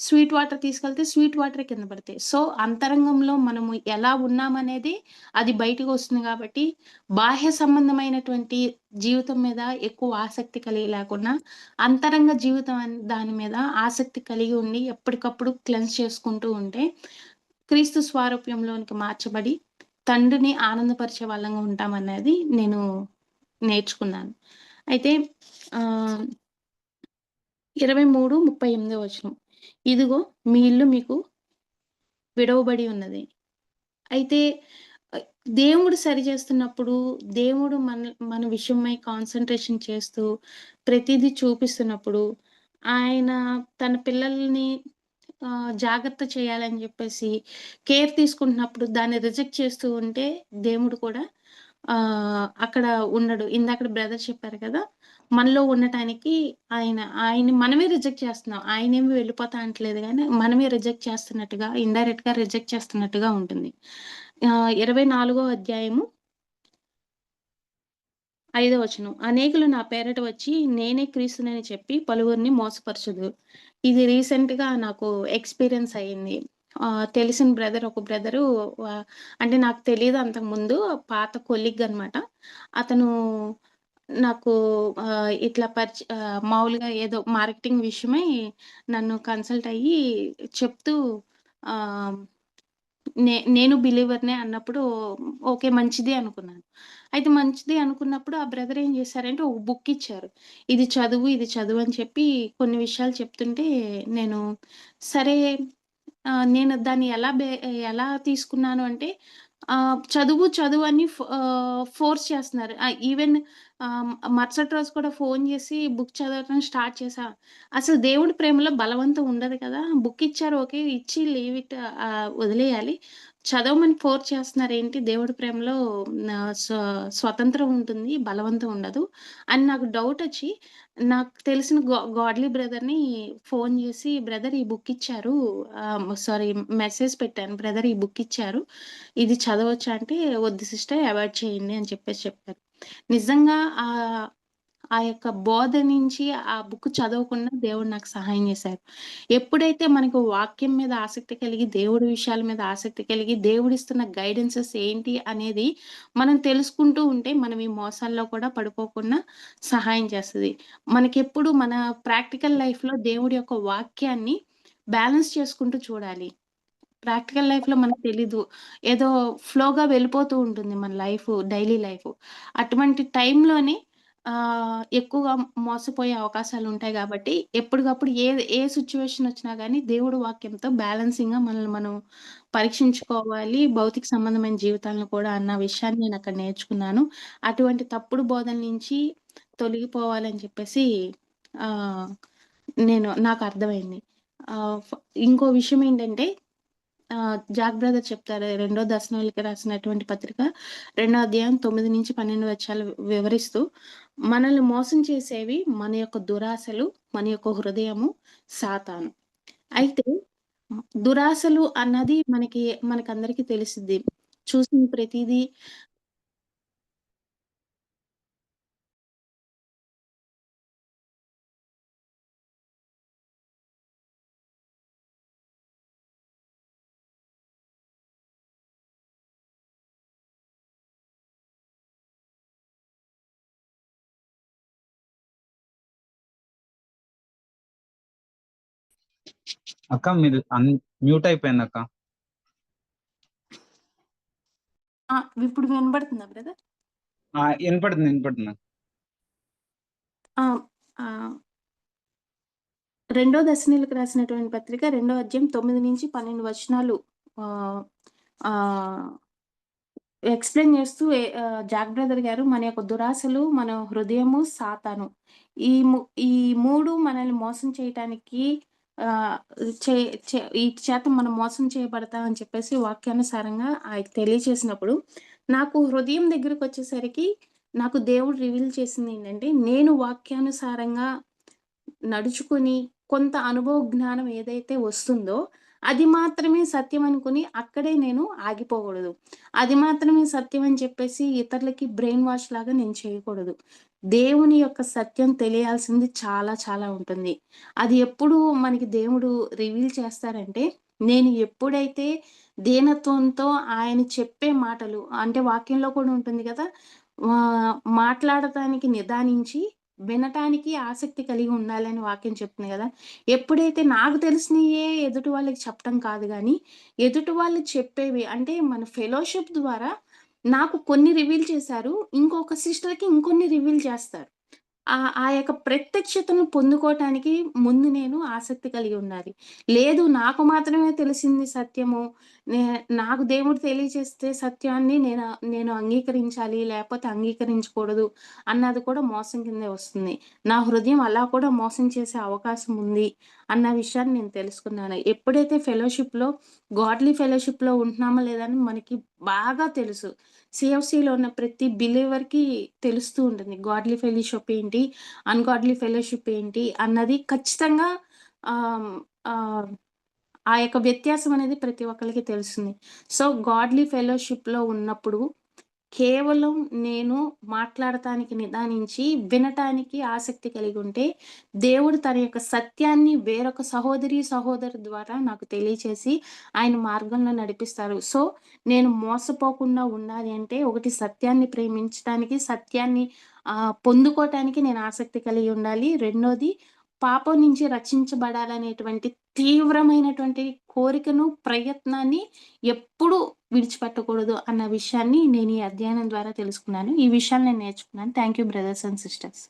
స్వీట్ వాటర్ తీసుకెళ్తే స్వీట్ వాటరే కింద పడతాయి. సో, అంతరంగంలో మనము ఎలా ఉన్నామనేది అది బయటకొస్తుంది కాబట్టి బాహ్య సంబంధమైనటువంటి జీవితం మీద ఎక్కువ ఆసక్తి కలిగి లేకుండా, అంతరంగ జీవితం దాని మీద ఆసక్తి కలిగి ఉండి ఎప్పటికప్పుడు క్లెన్స్ చేసుకుంటూ ఉంటే, క్రీస్తు స్వారూప్యంలోనికి మార్చబడి, తండ్రిని ఆనందపరిచే వాళ్ళంగా ఉంటామనేది నేను నేర్చుకున్నాను. అయితే ఆహ్, 23:38 వచనం. ఇదిగో మీ ఇల్లు మీకు విడవబడి ఉన్నది. అయితే ఆహ్, దేవుడు సరిచేస్తున్నప్పుడు, దేవుడు మన విషయమై కాన్సంట్రేషన్ చేస్తూ, ప్రతీదీ చూపిస్తున్నప్పుడు, ఆయన తన పిల్లల్ని జాగ్రత్త చేయాలని జెప్పేసి కేర్ తీసుకుంటున్నప్పుడు, దాన్ని రిజెక్ట్ చేస్తూ ఉంటే, దేవుడు కూడా అక్కడ ఉండడు. ఇందాకడ బ్రదర్ చెప్పారు కదా! మనలో ఉండటానికి ఆయన్ని మనమే రిజెక్ట్ చేస్తున్నాం. ఆయనేమి వెళ్ళిపోతా అంటలేదు గానీ, మనమే రిజెక్ట్ చేస్తున్నట్టుగా, ఇండైరెక్ట్‌గా రిజెక్ట్ చేస్తున్నట్టుగా ఉంటుంది. 24 అధ్యాయము 5 వచనం. అనేకులు నా పేరట వచ్చి నేనే క్రీస్తునని చెప్పి పలువురిని మోసపరచుదురు. ఇది రీసెంట్‌గా నాకు ఎక్స్‌పీరియన్స్ అయింది. తెలిసిన ఒక బ్రదరు అంటే నాకు తెలీదు అంతకుముందు పాత కొలీగ్ అన్నమాట. అతను నాకు ఇట్లా మామూలుగా ఏదో మార్కెటింగ్ విషయమై నన్ను కన్సల్ట్ అయ్యి చెప్తూ ఆహ్, నేను బిలీవర్‌నే అన్నప్పుడు ఓకే. మంచిది అనుకున్నాను. అయితే మంచిది అనుకున్నప్పుడు ఆ బ్రదర్ ఏం చేశారంటే ఒక బుక్ ఇచ్చారు. ఇది చదువు, ఇది చదువు అని చెప్పి కొన్ని విషయాలు చెప్తుంటే నేను సరే నేను దాన్ని ఎలా తీసుకున్నాను అంటే చదువు, చదువు అని ఫోర్స్ చేస్తున్నారు. ఈవెన్ మరుసటి రోజు కూడా ఫోను చేసి బుక్ చదవటం స్టార్ట్ చేశా. అసలు దేవుడి ప్రేమలో బలవంతం ఉండదు కదా! బుక్ ఇచ్చారు ఓకే. ఇచ్చి లీవ్ ఇట్ వదిలేయాలి. చదవమని ఫోర్స్ చేస్తున్నారేంటి? దేవుడి ప్రేమలో ఆహ్, స్వ స్వతంత్రం ఉంటుంది. బలవంతం ఉండదు అని నాకు డౌటొచ్చి నాకు తెలిసిన గాడ్‌లీ బ్రదర్‌ని ఫోను చేసి, "బ్రదర్ ఈ బుక్ ఇచ్చారు. సారీ మెసేజ్ పెట్టాను. బ్రదర్ ఈ బుక్ ఇచ్చారు. ఇది చదవచ్చా?" అంటే, "వద్దు సిస్టర్ అవాయిడ్ చేయండి" అని చెప్పారు. నిజంగా ఆ యొక్క బోధ నుంచి ఆ బుక్ చదవకుండా దేవుడు నాకు సహాయం చేశారు. ఎప్పుడైతే మనకు వాక్యం మీద ఆసక్తి కలిగి, దేవుడి విషయాల మీద ఆసక్తి కలిగి, దేవుడిస్తున్న గైడెన్సెస్ ఏంటి అనేది మనం తెలుసుకుంటూ ఉంటే, మనం ఈ మోసాల్లో కూడా పడిపోకుండా సహాయం చేస్తది. మనకెప్పుడు మన ప్రాక్టికల్ లైఫ్‌లో దేవుడి యొక్క వాక్యాన్ని బ్యాలెన్స్ చేసుకుంటూ చూడాలి. ప్రాక్టికల్ లైఫ్‌లో మనకు తెలీదు. ఏదో ఫ్లోగా వెళ్ళిపోతూ ఉంటుంది మన డైలీ లైఫు. అటువంటి టైంలోనే ఎక్కువగా మోసపోయే అవకాశాలుంటాయి గాబట్టి, ఎప్పటికప్పుడు ఏ సిట్యుయేషన్ ఒచ్చినా గానీ, దేవుడి వాక్యంతో బ్యాలెన్సింగ్‌గా మనల్ని మనం పరీక్షించుకోవాలి. భౌతిక సంబంధమైన జీవితాలను కూడా అన్న విషయాన్ని నేనక్కడ నేర్చుకున్నాను. అటువంటి తప్పుడు బోధల నుంచి తొలగిపోవాలని చెప్పేసి ఆహ్, నాకర్థమైంది. ఫ ఇంకో విషయం ఏంటంటే జాక్ బ్రదర్ చెప్తారు. రెండో దశలోనికి రాసినటువంటి పత్రిక, రెండో అధ్యాయం 9-12 వచనాలు వివరిస్తూ, మనల్ని మోసం చేసేవి మన యొక్క దురాశలు, మన యొక్క హృదయము, సాతాను. అయితే దురాశలు అన్నది మనకందరికీ తెలిసిద్ది. చూసిన ప్రతీదీ అక్క మీరు మ్యూట్ అయిపోయింది అక్క. ఇప్పుడు వినబడుతుందా బ్రదర్? వినపడుతుంది. ఆ! ఆ! 2 దశలోనికి రాసినటువంటి పత్రిక 2వ అధ్యాయం 9-12 వచనాలు ఆహ్, ఆహ్, ఎక్స్‌ప్లెయిన్ చేస్తూ జాక్ బ్రదర్ గారు మన యొక్క దురాశలు, మన హృదయము, సాతాను ఈ ము ఈ 3 మనల్ని మోసం చేయటానికి ఆహ్, చే చే ఈటి చేత మనం మోసం చేయబడతాం అని చెప్పేసి వాక్యానుసారంగా తెలియచేసినప్పుడు, నాకు హృదయం దగ్గరకొచ్చేసరికి నాకు దేవుడు రివీల్ చేసిందేంటంటే, నేను వాక్యానుసారంగా నడుచుకొని కొంత అనుభవ జ్ఞానం ఏదైతే వస్తుందో, అది మాత్రమే సత్యం అనుకుని అక్కడే నేను ఆగిపోకూడదు. అది మాత్రమే సత్యం అని చెప్పేసి ఇతరులకి బ్రెయిన్ వాష్ లాగా నేను చేయకూడదు. దేవుని యొక్క సత్యం తెలియాల్సింది చాలా చాలా ఉంటుంది. అది ఎప్పుడు మనకి దేవుడు రివీల్ చేస్తారంటే, నేను ఎప్పుడైతే దీనత్వంతో ఆయన చెప్పే మాటలు అంటే వాక్యంలో కూడా ఉంటుంది కదా! మాట్లాడటానికి నిదానించి వినటానికి ఆసక్తి కలిగి ఉండాలని వాక్యం చెప్తుంది గదా! ఎప్పుడైతే నాకు తెలిసినయే ఎదుటి వాళ్ళకి చెప్పటం కాదు గానీ, ఎదుటి వాళ్ళు చెప్పేవి అంటే మన ఫెలోషిప్ ద్వారా నాకు కొన్ని రివీల్ చేశారు. ఇంకొక సిస్టర్‌కి ఇంకొన్ని రివీల్ చేస్తారు. ఆ యొక్క ప్రత్యక్షతను పొందుకోవటానికి ముందు నేను ఆసక్తి కలిగి ఉండాలి. లేదు నాకు మాత్రమే తెలిసింది సత్యము. నే నాకు దేవుడు తెలియజేస్తే సత్యాన్ని నేను అంగీకరించాలి, లేపోతే అంగీకరించకూడదు అన్నది కూడా మోసం కిందే వస్తుంది. నా హృదయం అలా కూడా మోసం చేసే అవకాశం ఉంది అన్న విషయాన్ని నేను తెలుసుకున్నాను. ఎప్పుడైతే గాడ్లీ ఫెలోషిప్‌లో ఉంటున్నామా లేదా అని మనకి బాగా తెలుసు. సీఎఫ్‌సీలో ఉన్న ప్రతి బిలీవర్‌కి తెలుస్తూ ఉంటుంది. గాడ్లీ ఫెలోషిప్ ఏంటి? అన్‌గాడ్లీ ఫెలోషిప్ ఏంటి? అన్నది ఖచ్చితంగా ఆహ్, ఆహ్, ఆ యొక్క వ్యత్యాసం అనేది ప్రతి ఒక్కళ్ళకి తెలుస్తుంది. సో, గాడ్లీ ఫెలోషిప్‌లో ఉన్నప్పుడు కేవలం నేను మాట్లాడటానికి నిదానించి, వినటానికి ఆసక్తి కలిగుంటే, దేవుడు తన యొక్క సత్యాన్ని వేరొక సహోదరి ద్వారా నాకు తెలియచేసి, ఆయన మార్గంలో నడిపిస్తారు. సో, నేను మోసపోకుండా ఉండాలి అంటే, ఒకటి సత్యాన్ని ప్రేమించటానికి, సత్యాన్ని పొందుకోటానికి నేను ఆసక్తి కలిగి ఉండాలి. రెండోది పాపం నుంచి రక్షించబడాలనేటువంటి తీవ్రమైనటువంటి కోరికను, ప్రయత్నాన్ని ఎప్పుడూ విడిచిపెట్టకూడదు అన్న విషయాన్ని నేను ఈ అధ్యయనం ద్వారా తెలుసుకున్నాను. ఈ విషయాలు నేను నేర్చుకున్నాను. Thank you brothers and sisters.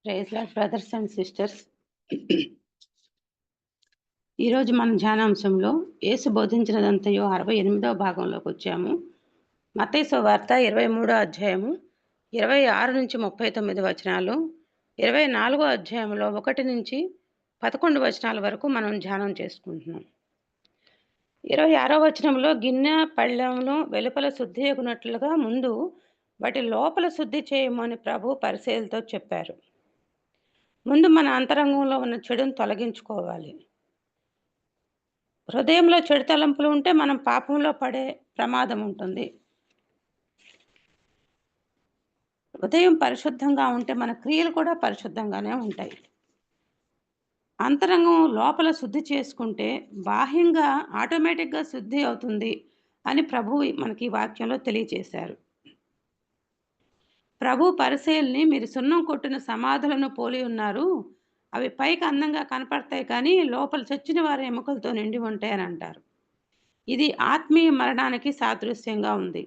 Praise lord brothers and sisters. ఈరోజు మన ధ్యానాంశంలో యేసు బోధించినదంతయు 68వ భాగంలోకి వచ్చాము. మత్తయి సువార్త 23వ అధ్యాయము 26-39 వచనాలు, 24వ అధ్యాయంలో 1-11 వచనాల వరకు మనం ధ్యానం చేసుకుంటున్నాం. 26వ వచనంలో గిన్నె పళ్ళెంలో వెలుపల శుద్ధి అగునట్లుగా ముందు వాటి లోపల శుద్ధి చేయమని ప్రభు పరిసయ్యులతో చెప్పారు. ముందు మన అంతరంగంలో ఉన్న చెడును తొలగించుకోవాలి. హృదయంలో చెడు తలంపులు ఉంటే మనం పాపంలో పడే ప్రమాదం ఉంటుంది. హృదయం పరిశుద్ధంగా ఉంటే మన క్రియలు కూడా పరిశుద్ధంగానే ఉంటాయి. అంతరంగం లోపల శుద్ధి చేసుకుంటే బాహ్యంగా ఆటోమేటిక్గా శుద్ధి అవుతుంది అని ప్రభువు మనకి ఈ వాక్యంలో తెలియజేశారు. ప్రభు పరిసయ్యుల్ని మీరు సున్నం కొట్టిన సమాధులను పోలి ఉన్నారు, అవి పైకి అందంగా కనపడతాయి కానీ లోపల చచ్చిన వారి ఎముకలతో నిండి ఉంటాయి అని అంటారు. ఇది ఆత్మీయ మరణానికి సాదృశ్యంగా ఉంది.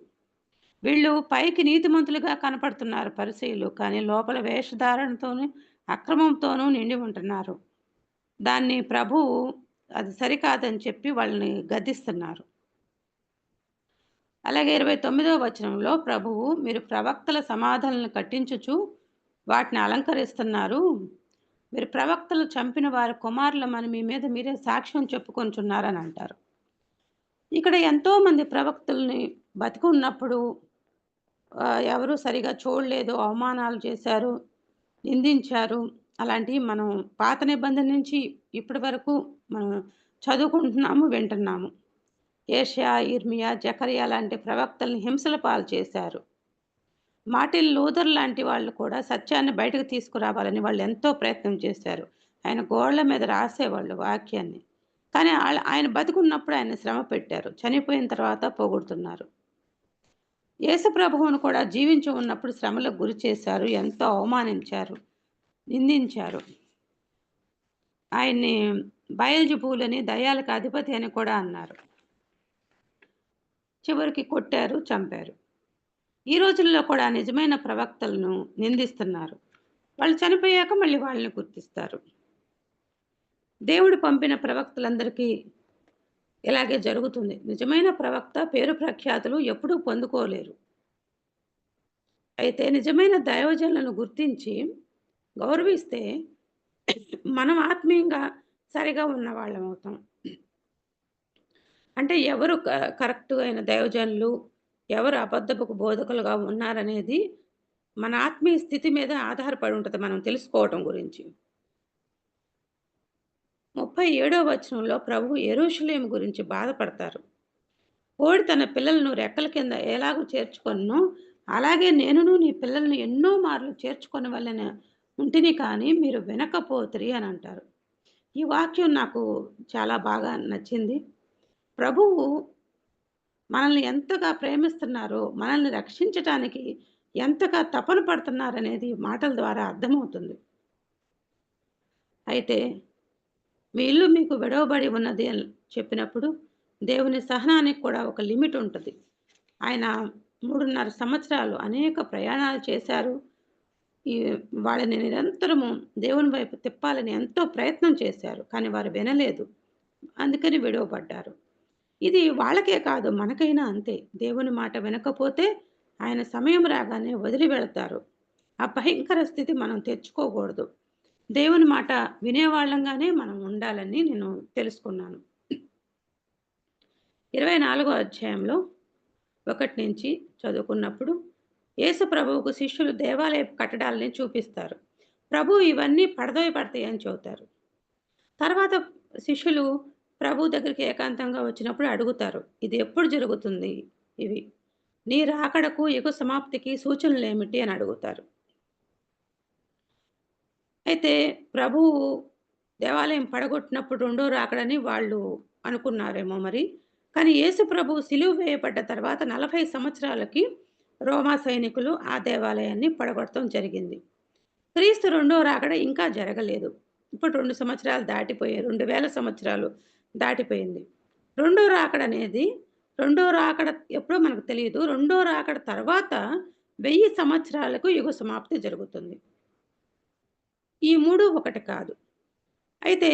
వీళ్ళు పైకి నీతిమంతులుగా కనపడుతున్నారు పరిసయ్యులు, కానీ లోపల వేషధారణతోనూ అక్రమంతోనూ నిండి ఉంటున్నారు. దాన్ని ప్రభువు అది సరికాదని చెప్పి వాళ్ళని గద్దిస్తున్నారు. అలాగే 29వ వచనంలో ప్రభువు మీరు ప్రవక్తల సమాధులను కట్టించుచు వాటిని అలంకరిస్తున్నారు, మీరు ప్రవక్తలు చంపిన వారి కుమారులమని మీ మీద మీరే సాక్ష్యం చెప్పుకొంచున్నారని అంటారు. ఇక్కడ ఎంతోమంది ప్రవక్తల్ని బతికున్నప్పుడు ఎవరు సరిగా చూడలేదు, అవమానాలు చేశారు, నిందించారు. అలాంటివి మనం పాత నిబంధన నుంచి ఇప్పటి వరకు మనం చదువుకుంటున్నాము, వింటున్నాము. యేషయా, ఇర్మియా, జకర్యా లాంటి ప్రవక్తల్ని హింసల పాలు చేశారు. మార్టిన్ లూథర్ లాంటి వాళ్ళు కూడా సత్యాన్ని బయటకు తీసుకురావాలని వాళ్ళు ఎంతో ప్రయత్నం చేశారు. ఆయన గోడల మీద రాసేవాళ్ళు వాక్యాన్ని. కానీ ఆయన బతికున్నప్పుడు ఆయన శ్రమ పెట్టారు. చనిపోయిన తర్వాత పొగుడుతున్నారు. యేసు ప్రభువును కూడా జీవించి ఉన్నప్పుడు శ్రమలకు గురి చేశారు, ఎంతో అవమానించారు, నిందించారు. ఆయన్ని బయల్జెబూలని, దయ్యాలకు అధిపతి అని కూడా అన్నారు. చివరికి కొట్టారు, చంపారు. ఈ రోజుల్లో కూడా నిజమైన ప్రవక్తలను నిందిస్తున్నారు. వాళ్ళు చనిపోయాక మళ్ళీ వాళ్ళని గుర్తిస్తారు. దేవుడు పంపిన ప్రవక్తలందరికీ ఇలాగే జరుగుతుంది. నిజమైన ప్రవక్త పేరు ప్రఖ్యాతులు ఎప్పుడూ పొందుకోలేరు. అయితే నిజమైన దైవజనులను గుర్తించి గౌరవిస్తే మనం ఆత్మీయంగా సరిగా ఉన్నవాళ్ళం అవుతాం. అంటే ఎవరు కరెక్ట్ అయిన దైవజనులు, ఎవరు అబద్ధపు బోధకులుగా ఉన్నారనేది మన ఆత్మీయ స్థితి మీద ఆధారపడి ఉంటది మనం తెలుసుకోవటం గురించి. 37వ వచనంలో ప్రభువు యెరూషలేము గురించి బాధపడతారు. కోడి తన పిల్లలను రెక్కల కింద ఎలాగూ చేర్చుకొనునో, అలాగే నేనును నీ పిల్లలను ఎన్నో మార్లు చేర్చుకొనవలెన ఉంటిని కానీ మీరు వినకపోతిరి అని అంటారు. ఈ వాక్యం నాకు చాలా బాగా నచ్చింది. ప్రభువు మనల్ని ఎంతగా ప్రేమిస్తున్నారో, మనల్ని రక్షించటానికి ఎంతగా తపన పడుతున్నారనేది మాటల ద్వారా అర్థమవుతుంది. అయితే మీ ఇల్లు మీకు విడవబడి ఉన్నది అని చెప్పినప్పుడు దేవుని సహనానికి కూడా ఒక లిమిట్ ఉంటుంది. ఆయన 3.5 సంవత్సరాలు అనేక ప్రయాణాలు చేశారు. వాళ్ళని నిరంతరము దేవుని వైపు తిప్పాలని ఎంతో ప్రయత్నం చేశారు. కానీ వారు వినలేదు. అందుకని విడవబడ్డారు. ఇది వాళ్ళకే కాదు, మనకైనా అంతే. దేవుని మాట వినకపోతే ఆయన సమయం రాగానే వదిలి వెళతారు. ఆ భయంకర స్థితి మనం తెచ్చుకోకూడదు. దేవుని మాట వినేవాళ్ళంగానే మనం ఉండాలని నేను తెలుసుకున్నాను. 24వ అధ్యాయంలో 1 నుంచి చదువుకున్నప్పుడు యేసు ప్రభువుకు శిష్యులు దేవాలయ కట్టడాలని చూపిస్తారు. ప్రభువు ఇవన్నీ పడతాయి అని చెబుతారు. తర్వాత శిష్యులు ప్రభు దగ్గరికి ఏకాంతంగా వచ్చినప్పుడు అడుగుతారు, ఇది ఎప్పుడు జరుగుతుంది? ఇవి నీ రాకడకు, యుగ సమాప్తికి సూచనలు ఏమిటి అని అడుగుతారు. అయితే ప్రభువు దేవాలయం పడగొట్టినప్పుడు రెండో రాకడని వాళ్ళు అనుకున్నారేమో మరి. కానీ యేసు ప్రభువు సిలువ వేయబడ్డ తర్వాత 40 సంవత్సరాలకి రోమా సైనికులు ఆ దేవాలయాన్ని పడగొట్టడం జరిగింది. క్రీస్తు రెండో రాకడ ఇంకా జరగలేదు. ఇప్పుడు 2 సంవత్సరాలు దాటిపోయాయి. 2000 సంవత్సరాలు దాటిపోయింది. రెండో రాకడ అనేది రెండో రాకడ ఎప్పుడో మనకు తెలియదు. రెండో రాకడ తర్వాత 1000 సంవత్సరాలకు యుగ సమాప్తి జరుగుతుంది. ఈ 3 ఒకటి కాదు. అయితే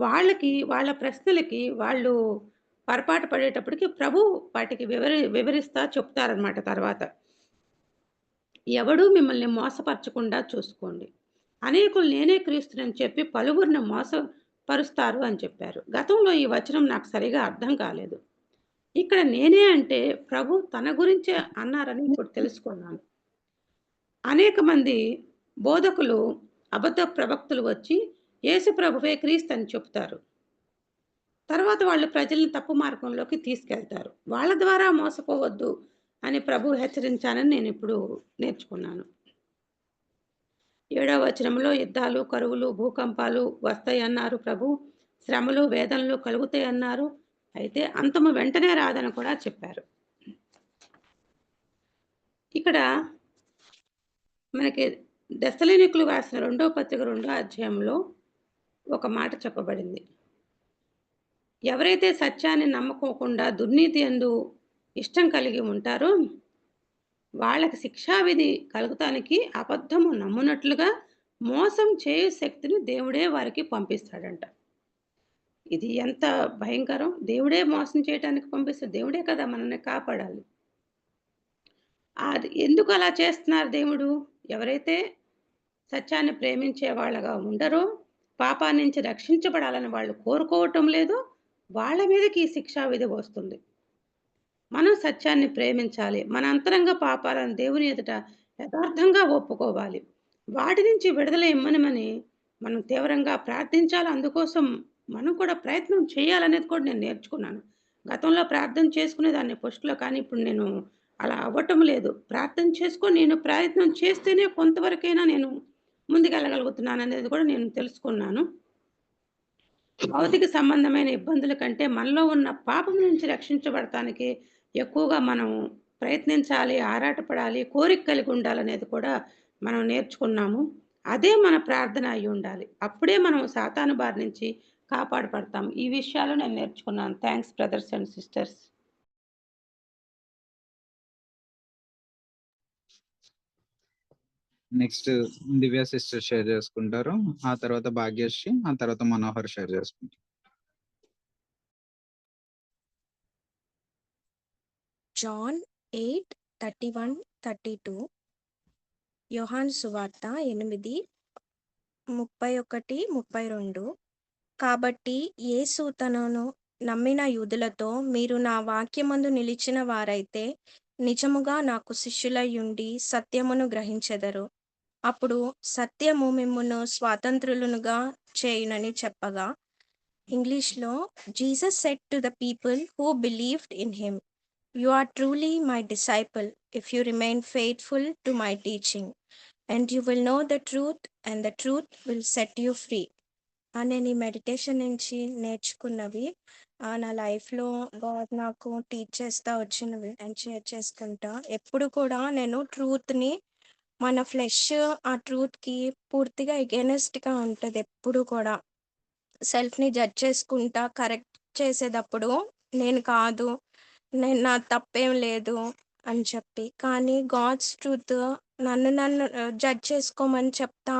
వాళ్ళ ప్రశ్నలకి వాళ్ళు పొరపాటు పడేటప్పటికి ప్రభు వాటికి వివరిస్తా చెప్తారనమాట తర్వాత. ఎవడూ మిమ్మల్ని మోసపరచకుండా చూసుకోండి. అనేకులు నేనే క్రీస్తునని చెప్పి పలువురిని మోసపరుస్తారు అని చెప్పారు. గతంలో ఈ వచనం నాకు సరిగా అర్థం కాలేదు. ఇక్కడ నేనే అంటే ప్రభు తన గురించే అన్నారని ఇప్పుడు తెలుసుకున్నాను. అనేక మంది బోధకులు, అబద్ధ ప్రవక్తలు వచ్చి యేసు ప్రభువే క్రీస్తు అని చెప్తారు. తర్వాత వాళ్ళు ప్రజల్ని తప్పు మార్గంలోకి తీసుకెళ్తారు. వాళ్ళ ద్వారా మోసపోవద్దు అని ప్రభు హెచ్చరించానని నేను ఇప్పుడు నేర్చుకున్నాను. 7వ వచనంలో యుద్ధాలు, కరువులు, భూకంపాలు వస్తాయన్నారు ప్రభు. శ్రమలు, వేదనలు కలుగుతాయన్నారు. అయితే అంతము వెంటనే రాదని కూడా చెప్పారు. ఇక్కడ మనకి దెస్సలోనికులు రాసిన 2వ పత్రిక 2వ అధ్యాయంలో ఒక మాట చెప్పబడింది. ఎవరైతే సత్యాన్ని నమ్మకోకుండా దుర్నీతి యందు ఇష్టం కలిగి ఉంటారో వాళ్ళకి శిక్షావిధి కలుగుతానికి అబద్ధము నమ్మునట్లుగా మోసం చేయు శక్తిని దేవుడే వారికి పంపిస్తాడంట. ఇది ఎంత భయంకరం! దేవుడే మోసం చేయటానికి పంపిస్తాడు. దేవుడే కదా మనల్ని కాపాడాలి. అది ఎందుకు అలా చేస్తున్నారు దేవుడు? ఎవరైతే సత్యాన్ని ప్రేమించే వాళ్ళగా ఉండరో, పాపాన్ని నుంచి రక్షించబడాలని వాళ్ళు కోరుకోవటం లేదో, వాళ్ళ మీదకి ఈ శిక్షావిధి వస్తుంది. మనం సత్యాన్ని ప్రేమించాలి. మన అంతరంగ పాపాలను దేవుని ఎదుట యథార్థంగా ఒప్పుకోవాలి. వాటి నుంచి విడుదల ఇమ్మనమని మనం తీవ్రంగా ప్రార్థించాలి. అందుకోసం మనం కూడా ప్రయత్నం చేయాలనేది కూడా నేను నేర్చుకున్నాను. గతంలో ప్రార్థన చేసుకునేదాన్ని ఫస్ట్‌లో. కానీ ఇప్పుడు నేను అలా అవ్వటం లేదు. ప్రార్థన చేసుకొని నేను ప్రయత్నం చేస్తేనే కొంతవరకైనా నేను ముందుకెళ్ళగలుగుతున్నాననేది కూడా నేను తెలుసుకున్నాను. భౌతిక సంబంధమైన ఇబ్బందుల కంటే మనలో ఉన్న పాపం నుంచి రక్షించబడటానికి ఎక్కువగా మనం ప్రయత్నించాలి, ఆరాటపడాలి, కోరిక కలిగి ఉండాలనేది కూడా మనం నేర్చుకున్నాము. అదే మన ప్రార్థన అయ్యుండాలి. అప్పుడే మనం సాతాను బారి నుంచి కాపాడబడతాం. ఈ విషయాలు నేను నేర్చుకున్నాను. Thanks brothers and sisters. Next Divya sister share చేసుకుంటారు. ఆ తర్వాత భాగ్యశ్రీ, ఆ తర్వాత మనోహర్ షేర్ చేసుకుంటారు. జాన్ 8:31-32, యోహాను సువార్త 8:31-32. కాబట్టి యేసు తనను నమ్మిన యూదులతో, మీరు నా వాక్యమందు నిలిచిన వారైతే నిజముగా నాకు శిష్యులయ్యుండి సత్యమును గ్రహించెదరు. అప్పుడు సత్యము మిమ్మును స్వాతంత్రులనుగా చేయునని చెప్పగా, ఇంగ్లీష్లో, Jesus said to the people who believed in him, you are truly my disciple if you remain faithful to my teaching, and you will know the truth and the truth will set you free. నేను ఈ meditation నుంచి నేర్చుకున్నవి నా లైఫ్లో God నాకు teach చేస్తా వచ్చినవి and share చేసుకుంటా. ఎప్పుడు కూడా నేను ట్రూత్ని, మన ఫ్లెష్ ఆ ట్రూత్కి పూర్తిగా ఎగెనెస్ట్గా ఉంటుంది. ఎప్పుడు కూడా సెల్ఫ్ని జడ్జ్ చేసుకుంటా కరెక్ట్ చేసేటప్పుడు నేను కాదు, నా తప్పేం లేదు అని చెప్పి, కానీ గాడ్స్ ట్రూత్ నన్ను జడ్జ్ చేసుకోమని చెప్తా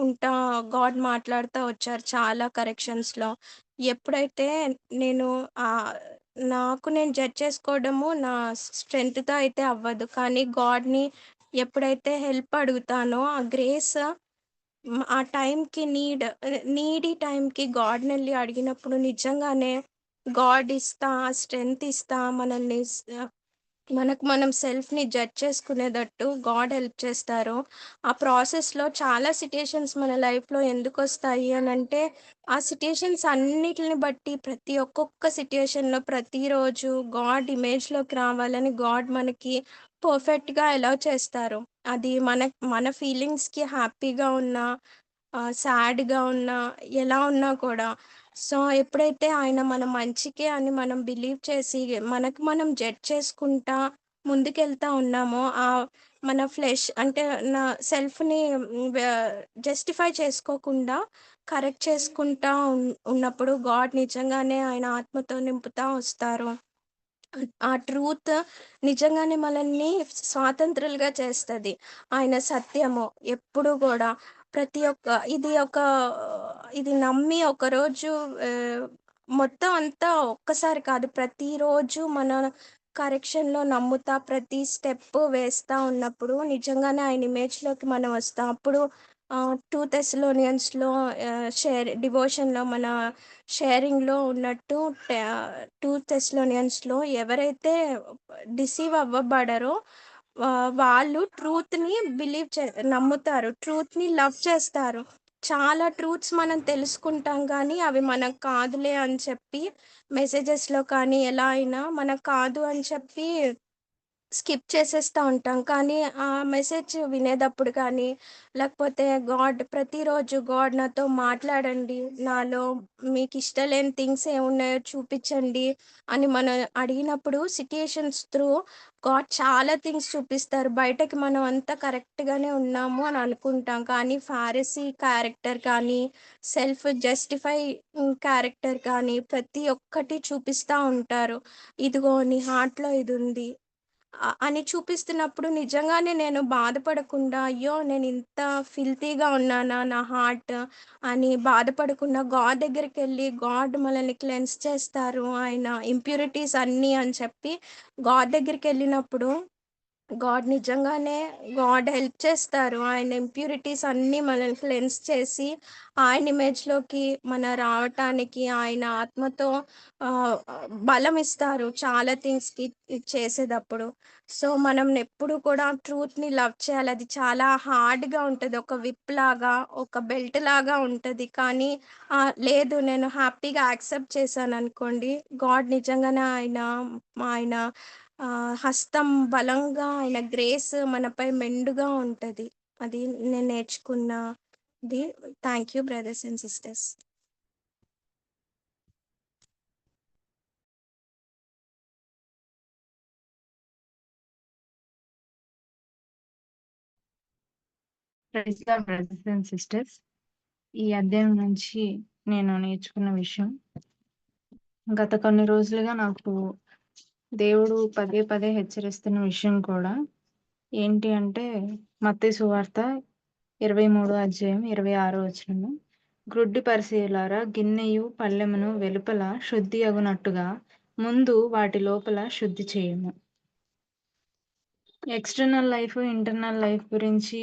ఉంటా. గాడ్ మాట్లాడుతూ వచ్చారు చాలా కరెక్షన్స్లో. ఎప్పుడైతే నేను నాకు నేను జడ్జ్ చేసుకోవడము నా స్ట్రెంగ్త్తో అయితే అవ్వదు, కానీ గాడ్ని ఎప్పుడైతే హెల్ప్ అడుగుతానో ఆ గ్రేస్ ఆ టైంకి నీడీ టైంకి గాడ్ని వెళ్ళి అడిగినప్పుడు నిజంగానే గాడ్ ఇస్తా, స్ట్రెంగ్త్ ఇస్తా, మనకు మనం సెల్ఫ్ని జడ్జ్ చేసుకునేటట్టు గాడ్ హెల్ప్ చేస్తారు. ఆ ప్రాసెస్లో చాలా సిట్యుయేషన్స్ మన లైఫ్లో ఎందుకు వస్తాయి అని అంటే, ఆ సిట్యుయేషన్స్ అన్నిటిని బట్టి ప్రతి ఒక్కొక్క సిట్యుయేషన్లో ప్రతిరోజు గాడ్ ఇమేజ్లోకి రావాలని గాడ్ మనకి పర్ఫెక్ట్గా ఎలా చేస్తారు. అది మన ఫీలింగ్స్కి హ్యాపీగా ఉన్నా, సాడ్గా ఉన్నా, ఎలా ఉన్నా కూడా. సో ఎప్పుడైతే ఆయన మన మంచికే అని మనం బిలీవ్ చేసి మనకు మనం జడ్జ్ చేసుకుంటా ముందుకెళ్తా ఉన్నామో, మన ఫ్లెష్ అంటే నా సెల్ఫ్ని జస్టిఫై చేసుకోకుండా కరెక్ట్ చేసుకుంటా ఉన్నప్పుడు గాడ్ నిజంగానే ఆయన ఆత్మతో నింపుతా వస్తారు. ఆ ట్రూత్ నిజంగానే మనల్ని స్వాతంత్రులుగా చేస్తుంది. ఆయన సత్యము ఎప్పుడు కూడా ఇది నమ్మి ఒకరోజు మొత్తం అంతా ఒక్కసారి కాదు, ప్రతిరోజు మన కరెక్షన్లో నమ్ముతా ప్రతి స్టెప్ వేస్తూ ఉన్నప్పుడు నిజంగానే ఆయన ఇమేజ్లోకి మనం వస్తాం. అప్పుడు 2 Thessaloniansలో డివోషన్లో మన షేరింగ్లో ఉన్నట్టు 2 Thessaloniansలో ఎవరైతే డిసీవ్ అవ్వబడరో వాళ్ళు ట్రూత్ని నమ్ముతారు, ట్రూత్ని లవ్ చేస్తారు. చాలా ట్రూత్స్ మనం తెలుసుకుంటాం కానీ అవి మనకు కాదులే అని చెప్పి మెసేజెస్లో కానీ ఎలా అయినా మనకు కాదు అని చెప్పి స్కిప్ చేసేస్తూ ఉంటాం. కానీ ఆ మెసేజ్ వినేటప్పుడు కానీ, లేకపోతే ప్రతిరోజు గాడ్ నాతో మాట్లాడండి, నాలో మీకు ఇష్టం లేని థింగ్స్ ఏమున్నాయో చూపించండి అని మనం అడిగినప్పుడు సిట్యుయేషన్స్ త్రూ గాడ్ చాలా థింగ్స్ చూపిస్తారు. బయటకి మనం అంతా కరెక్ట్గానే ఉన్నాము అని అనుకుంటాం, కానీ ఫారసీ క్యారెక్టర్ కానీ, సెల్ఫ్ జస్టిఫై క్యారెక్టర్ కానీ ప్రతి ఒక్కటి చూపిస్తూ ఉంటారు. ఇదిగో నీ హార్ట్లో ఇది ఉంది అని చూపిస్తున్నప్పుడు నిజంగానే నేను బాధపడకుండా, అయ్యో నేను ఇంత ఫిల్తీగా ఉన్నానా నా హార్ట్ అని బాధపడకుండా గాడ్ దగ్గరికి వెళ్ళి గాడ్ మనల్ని క్లెన్స్ చేస్తారు ఆయన ఇంప్యూరిటీస్ అన్నీ అని చెప్పి గాడ్ దగ్గరికి వెళ్ళినప్పుడు గాడ్ నిజంగానే గాడ్ హెల్ప్ చేస్తారు. ఆయన ఇంప్యూరిటీస్ అన్నీ మనల్ని క్లెన్స్ చేసి, ఆయన ఇమేజ్‌లోకి రావటానికి ఆయన ఆత్మతో ఆహ్, బలం ఇస్తారు చాలా థింగ్స్‌కి ఇది చేసేటప్పుడు. సో, మనం ఎప్పుడు కూడా ట్రూత్‌ని లవ్ చేయాలి. అది చాలా హార్డ్‌గా ఉంటది. ఒక విప్ లాగా, ఒక బెల్ట్ లాగా ఉంటది. కానీ లేదు నేను హ్యాపీగా యాక్సెప్ట్ చేశాననుకోండి, గాడ్ నిజంగానే ఆయన ఆయన హస్తం బలంగా ఆయన గ్రేస్ మనపై మెండుగా ఉంటది. అది నేను నేర్చుకున్నది. Thank you brothers and sisters. Praise lord brothers and sisters. ఈ అధ్యాయం నుంచి నేను నేర్చుకున్న విషయం, గత కొన్ని రోజులుగా నాకు దేవుడు పదే పదే హెచ్చరిస్తున్న విషయం కూడా ఏంటి అంటే, మత్తయి సువార్త 23వ అధ్యాయం 26వ వచనము, గ్రుడ్డి పరిసయ్యులారా, గిన్నెయు పళ్ళెమును వెలుపల శుద్ధి అగునట్టుగా ముందు వాటి లోపల శుద్ధి చేయము. ఎక్స్టర్నల్ లైఫ్, ఇంటర్నల్ లైఫ్ గురించి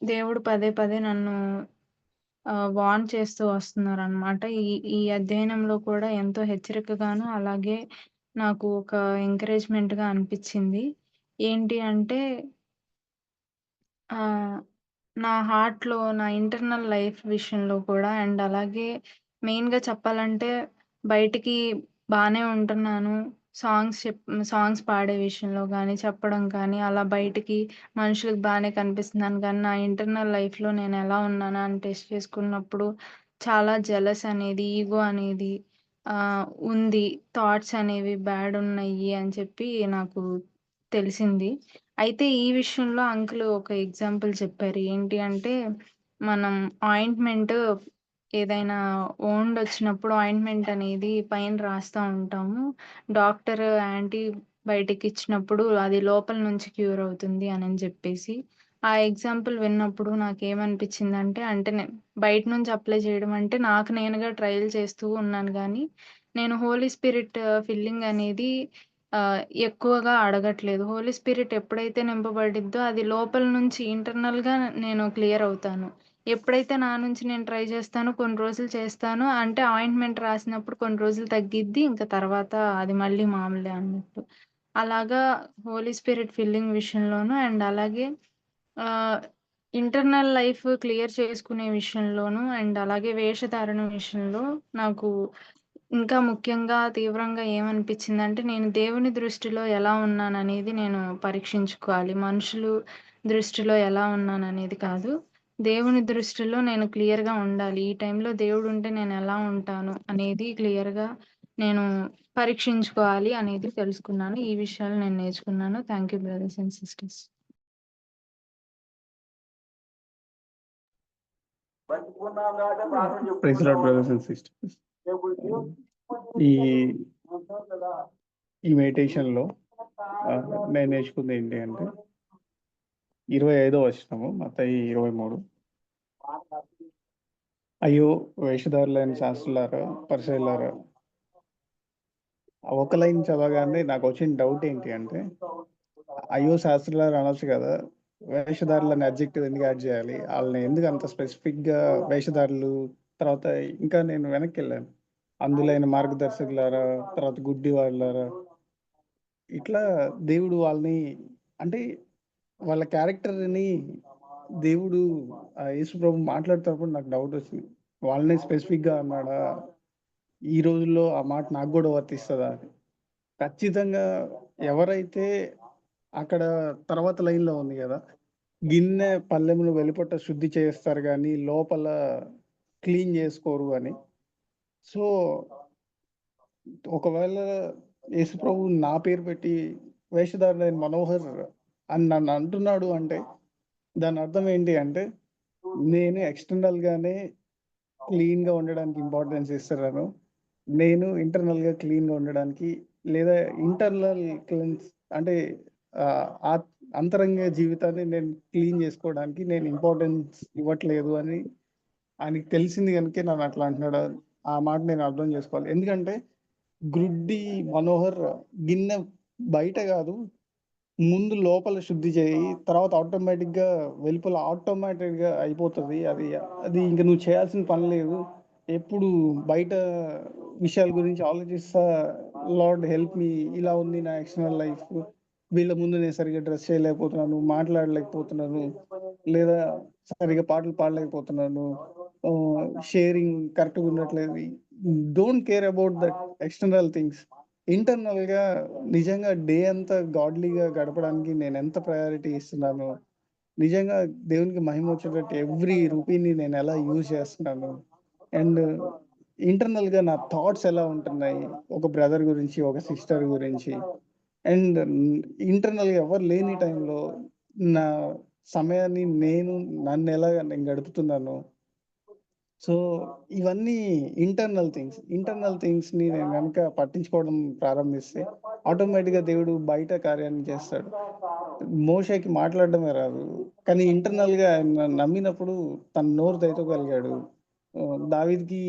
దేవుడు పదే పదే నన్ను వార్న్ చేస్తూ వస్తున్నారనమాట. ఈ అధ్యయనంలో కూడా ఎంతో హెచ్చరికగాను, అలాగే నాకు ఒక ఎంకరేజ్మెంట్‌గా అనిపించింది. ఏంటి అంటే నా హార్ట్‌లో, నా ఇంటర్నల్ లైఫ్ విషయంలో కూడా అండ్ అలాగే మెయిన్‌గా చెప్పాలంటే బయటికి బానే ఉంటున్నాను. సాంగ్స్ పాడే విషయంలో గానీ, చెప్పడం కానీ, అలా బయటికి మనుషులకు బానే కనిపిస్తున్నాను కానీ, నా ఇంటర్నల్ లైఫ్‌లో నేనెలా ఉన్నానా అని టెస్ట్ చేసుకున్నప్పుడు చాలా జెలస్ అనేది, ఈగో అనేది ఉంది. థాట్స్ అనేవి బ్యాడ్ ఉన్నాయి అని చెప్పి నాకు తెలిసింది. అయితే ఈ విషయంలో అంకుల్ ఒక ఎగ్జాంపుల్ చెప్పారు. ఏంటి అంటే, మనం ఆయింట్‌మెంట్ ఏదైనా వౌండ్ వచ్చినప్పుడు ఆయింట్‌మెంట్ అనేది పైన రాస్తా ఉంటాము. డాక్టర్ యాంటీబయాటిక్ ఇచ్చినప్పుడు అది లోపల నుంచి క్యూర్ అవుతుంది అనని చెప్పేసి. ఆ ఎగ్జాంపుల్ విన్నప్పుడు నాకేమనిపించిందంటే, అంటే బయట నుంచి అప్లై చేయడం అంటే నాకు నేనుగా ట్రైల్ చేస్తూ ఉన్నాను గానీ, నేను హోలీ స్పిరిట్ ఫిల్లింగ్ అనేది ఎక్కువగా అడగట్లేదు. హోలీ స్పిరిట్ ఎప్పుడైతే నింపబడిద్దో అది లోపల నుంచి ఇంటర్నల్‌గా నేను క్లియర్ అవుతాను. ఎప్పుడైతే నా నుంచి నేను ట్రై చేస్తానో, కొన్ని రోజులు చేస్తాను. అంటే ఆయింట్‌మెంట్ రాసినప్పుడు కొన్ని రోజులు తగ్గిద్ది. ఇంక తర్వాత అది మళ్ళీ మామూలే అన్నట్టు. అలాగా హోలీ స్పిరిట్ ఫిల్లింగ్ విషయంలోను అండ్ అలాగే ఆహ్, ఇంటర్నల్ లైఫ్ క్లియర్ చేసుకునే విషయంలోను అండ్ అలాగే వేషధారణ విషయంలో నాకు ఇంకా ముఖ్యంగా తీవ్రంగా ఏమనిపించిందంటే, నేను దేవుని దృష్టిలో ఎలా ఉన్నాననేది నేను పరీక్షించుకోవాలి. మనుషులు దృష్టిలో ఎలా ఉన్నాననేది కాదు. దేవుని దృష్టిలో నేను క్లియర్‌గా ఉండాలి. ఈ టైంలో దేవుడుంటే నేనెలా ఉంటాను అనేది క్లియర్‌గా నేను పరీక్షించుకోవాలి అనేది తెలుసుకున్నాను. ఈ విషయాలు నేను నేర్చుకున్నాను. Thank you brothers and sisters. Praise lord brothers and sisters. ఈ ఈ మెడిటేషన్‌లో నేను నేర్చుకుంది ఏంటి అంటే 25వ వచనము మత్తయి 23. అయ్యో వేషధారులైన శాస్త్రులారా, పరిసయ్యులారా. ఒక లైన్ చదవగానే నాకు వచ్చిన డౌట్ ఏంటి అంటే, అయ్యో శాస్త్రులారా అనొచ్చు కదా, వేషధారులని అడ్జెక్టివ్ ఎందుకు యాడ్ చేయాలి? వాళ్ళని ఎందుకు అంత స్పెసిఫిక్‌గా వేషధారులు, తర్వాత ఇంకా నేను వెనక్కి వెళ్ళాను, అందులైన మార్గదర్శకులారా, తర్వాత గుడ్డి వాళ్ళారా, ఇట్లా దేవుడు వాళ్ళని, అంటే వాళ్ళ క్యారెక్టర్‌ని దేవుడు యేసు ప్రభు మాట్లాడుతున్నప్పుడు నాకు డౌట్ వచ్చింది. వాళ్ళని స్పెసిఫిక్‌గా అన్నాడా? ఈ రోజుల్లో ఆ మాట నాకు కూడా వర్తిస్తదా అని. ఖచ్చితంగా ఎవరైతే అక్కడ తర్వాత లైన్‌లో ఉంది గదా, గిన్నె పళ్ళెమును వెలుపట శుద్ధి చేస్తారు గానీ, లోపల క్లీన్ జేసుకోరు అని. సో, ఒకవేళ యేసుప్రభు నా పేరు పెట్టి వేషధారులైన మనోహర్ అని నన్ను అంటున్నాడు అంటే, దాని అర్థం ఏంటి అంటే, నేను ఎక్స్‌టర్నల్‌గానే క్లీన్‌గా ఉండడానికి ఇంపార్టెన్స్ ఇస్తున్నాను. నేను ఇంటర్నల్‌గా క్లీన్‌గా ఉండడానికి, లేదా ఇంటర్నల్ క్లెన్స్ అంటే ఆత్ అంతరంగ జీవితాన్ని నేను క్లీన్ చేసుకోవడానికి నేను ఇంపార్టెన్స్ ఇవ్వట్లేదు అని ఆయనకి తెలిసింది గనుకే నన్ను అట్లా అంటున్నాడు. ఆ మాట నేను అర్థం చేసుకోవాలి. ఎందుకంటే గ్రుడ్డి మనోహర్ గిన్నె బయట కాదు, ముందు లోపల శుద్ధి చేయి. తర్వాత ఆటోమేటిక్‌గా వెలుపల ఆటోమేటిక్‌గా అయిపోతది. అది అది ఇంక నువ్వు చేయాల్సిన పని లేదు. ఎప్పుడు బయట విషయాల గురించి ఆలోచిస్తా లార్డ్ హెల్ప్ మీ, ఇలా ఉంది నా ఎక్స్టర్నల్ లైఫ్. వీళ్ళ ముందు నేను సరిగ్గా డ్రెస్ చేయలేకపోతున్నాను, మాట్లాడలేకపోతున్నాను, లేదా సరిగ్గా పాటలు పాడలేకపోతున్నాను. షేరింగ్ కరెక్ట్‌గా ఉండట్లేదు. Don't care about that external things. ఇంటర్నల్‌గా నిజంగా డే అంతా గాడ్లీగా గడపడానికి నేనెంత ప్రయారిటీ ఇస్తున్నానో, నిజంగా దేవునికి మహిమొచ్చేటట్టు ఎవ్రీ రూపీని నేనెలా యూజ్ చేస్తున్నాను, అండ్ ఇంటర్నల్‌గా నా థాట్స్ ఎలా ఉంటున్నాయి, ఒక బ్రదర్ గురించి, ఒక సిస్టర్ గురించి, అండ్ ఇంటర్నల్‌గా ఎవరు లేని టైంలో నా సమయాన్ని నన్నెలాగా నేను గడుపుతున్నానో. సో, ఇవన్నీ ఇంటర్నల్ థింగ్స్‌ని నేను గనక పట్టించుకోవడం ప్రారంభిస్తే, ఆటోమేటిక్‌గా దేవుడు బయట కార్యాన్ని చేస్తాడు. మోషేకి మాట్లాడడమే రాదు. కానీ ఇంటర్నల్‌గా ఆయన నమ్మినప్పుడు తన నోరు తెరవగలిగాడు. దావీద్‌కి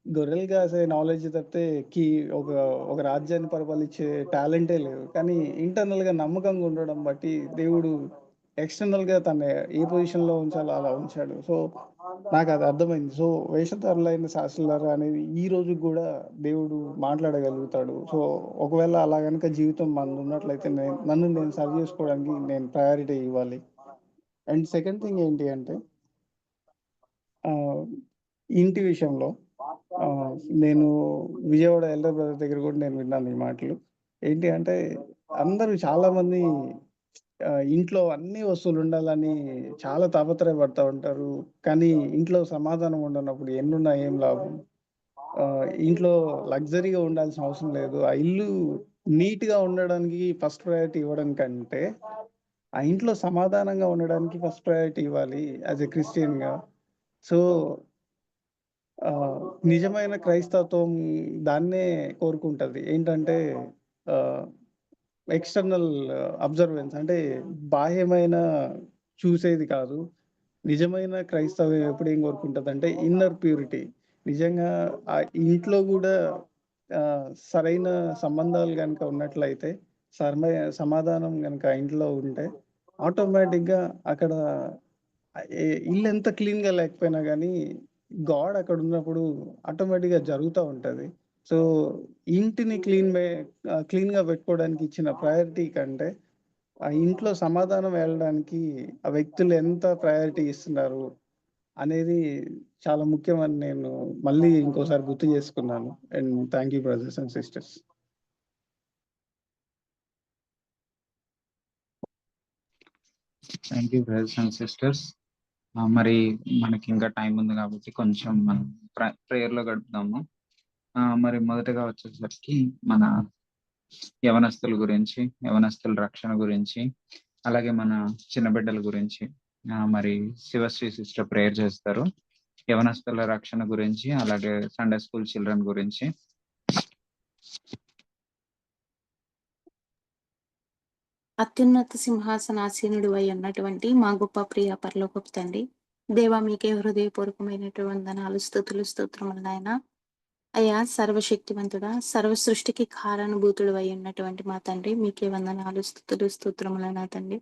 గొర్రెలు కాసే నాలెడ్జ్ తప్పితే కీ ఒక ఒక రాజ్యాన్ని పరిపాలించే టాలెంటే లేదు. కానీ ఇంటర్నల్‌గా నమ్మకంగా ఉండడం బట్టి దేవుడు ఎక్స్టర్నల్‌గా తనని ఏ పొజిషన్‌లో ఉంచాలో అలా ఉంచాడు. సో, నాకది అర్థమైంది. సో, వేషధారులైన శాస్త్రులారా అనేది ఈ రోజుకి గూడా దేవుడు మాట్లాడగలుగుతాడు. సో, ఒకవేళ అలా గనక జీవితం మనదున్నట్లయితే నన్ను నేను సరి జేసుకోవడానికి నేను ప్రయారిటీ ఇవ్వాలి. అండ్ సెకండ్ థింగ్ ఏంటి అంటే ఆహ్, ఇంటి విషయంలో నేను విజయవాడ ఎల్డర్ బ్రదర్ దగ్గర గూడా నేను విన్నాను ఈ మాటలు. ఏంటి అంటే అందరూ చాలామంది ఇంట్లో అన్ని వస్తువులుండాలని చాలా తాపత్రయపడతా ఉంటారు. కానీ ఇంట్లో సమాధానం ఉండనప్పుడు ఎన్నున్నా ఏం లాభం? ఇంట్లో లగ్జరీగా ఉండాల్సిన అవసరం లేదు. ఆ ఇల్లు నీట్‌గా ఉండడానికి ఫస్ట్ ప్రయారిటీ ఇవ్వడం కంటే, ఆ ఇంట్లో సమాధానంగా ఉండడానికి ఫస్ట్ ప్రయారిటీ ఇవ్వాలి యాస్ ఎ క్రిస్టియన్‌గా. సో, నిజమైన క్రైస్తవత్వం దాన్నే కోరుకుంటది. ఏంటంటే ఆహ్, ఎక్స్‌టర్నల్ అబ్జర్వెన్స్ అంటే బాహ్యమైన చూసేది కాదు. నిజమైన క్రైస్తవ్యం ఎప్పుడేం కోరుకుంటదంటే ఇన్నర్ ప్యూరిటీ. నిజంగా ఆ ఇంట్లో గూడా సరైన సంబంధాలు గనక ఉన్నట్లయితే, సమాధానం గనక ఆ ఇంట్లో ఉంటే, ఆటోమేటిక్‌గా అక్కడ ఇల్లెంత క్లీన్‌గా లేకపోయినా గానీ, గాడ్ అక్కడున్నప్పుడు ఆటోమేటిక్‌గా జరుగుతా ఉంటది. సో, ఇంటిని క్లీన్‌గా పెట్టుకోవడానికి ఇచ్చిన ప్రయారిటీ కంటే, ఆ ఇంట్లో సమాధానం వెళ్ళడానికి ఆ వ్యక్తులు ఎంత ప్రయారిటీ ఇస్తున్నారు అనేది చాలా ముఖ్యమని నేను మళ్ళీ ఇంకోసారి గుర్తు చేసుకున్నాను. And thank you brothers and sisters. Thank you brothers and sisters. మరి మనకి ఇంకా టైం ఉంది కాబట్టి కొంచెం మనం ప్రేయర్‌లో గడుపుదాము. మరి మొదటగా వచ్చేసరికి మన యవనస్తుల గురించి, యవనస్తుల రక్షణ గురించి, అలాగే మన చిన్న బిడ్డల గురించి మరి శివశ్రీ సిస్టర్ ప్రేయర్ చేస్తారు. యవనస్తుల రక్షణ గురించి, అలాగే సండే స్కూల్ చిల్డ్రన్ గురించి. అత్యున్నత సింహాసనాసీనుడు అయి ఉన్నటువంటి మా గొప్ప ప్రియ పరలోకపు తండ్రి, దేవా మీకే హృదయపూర్వకమైనటువంటి వందనాలు, స్తుతులు, స్తోత్రములు నాయనా. అయ్యా సర్వశక్తివంతుడా, సర్వ సృష్టికి కారణభూతుడు అయి ఉన్నటువంటి మా తండ్రి, మీకే వందనాలు, స్తుతులు, స్తోత్రములు నా తండ్రి.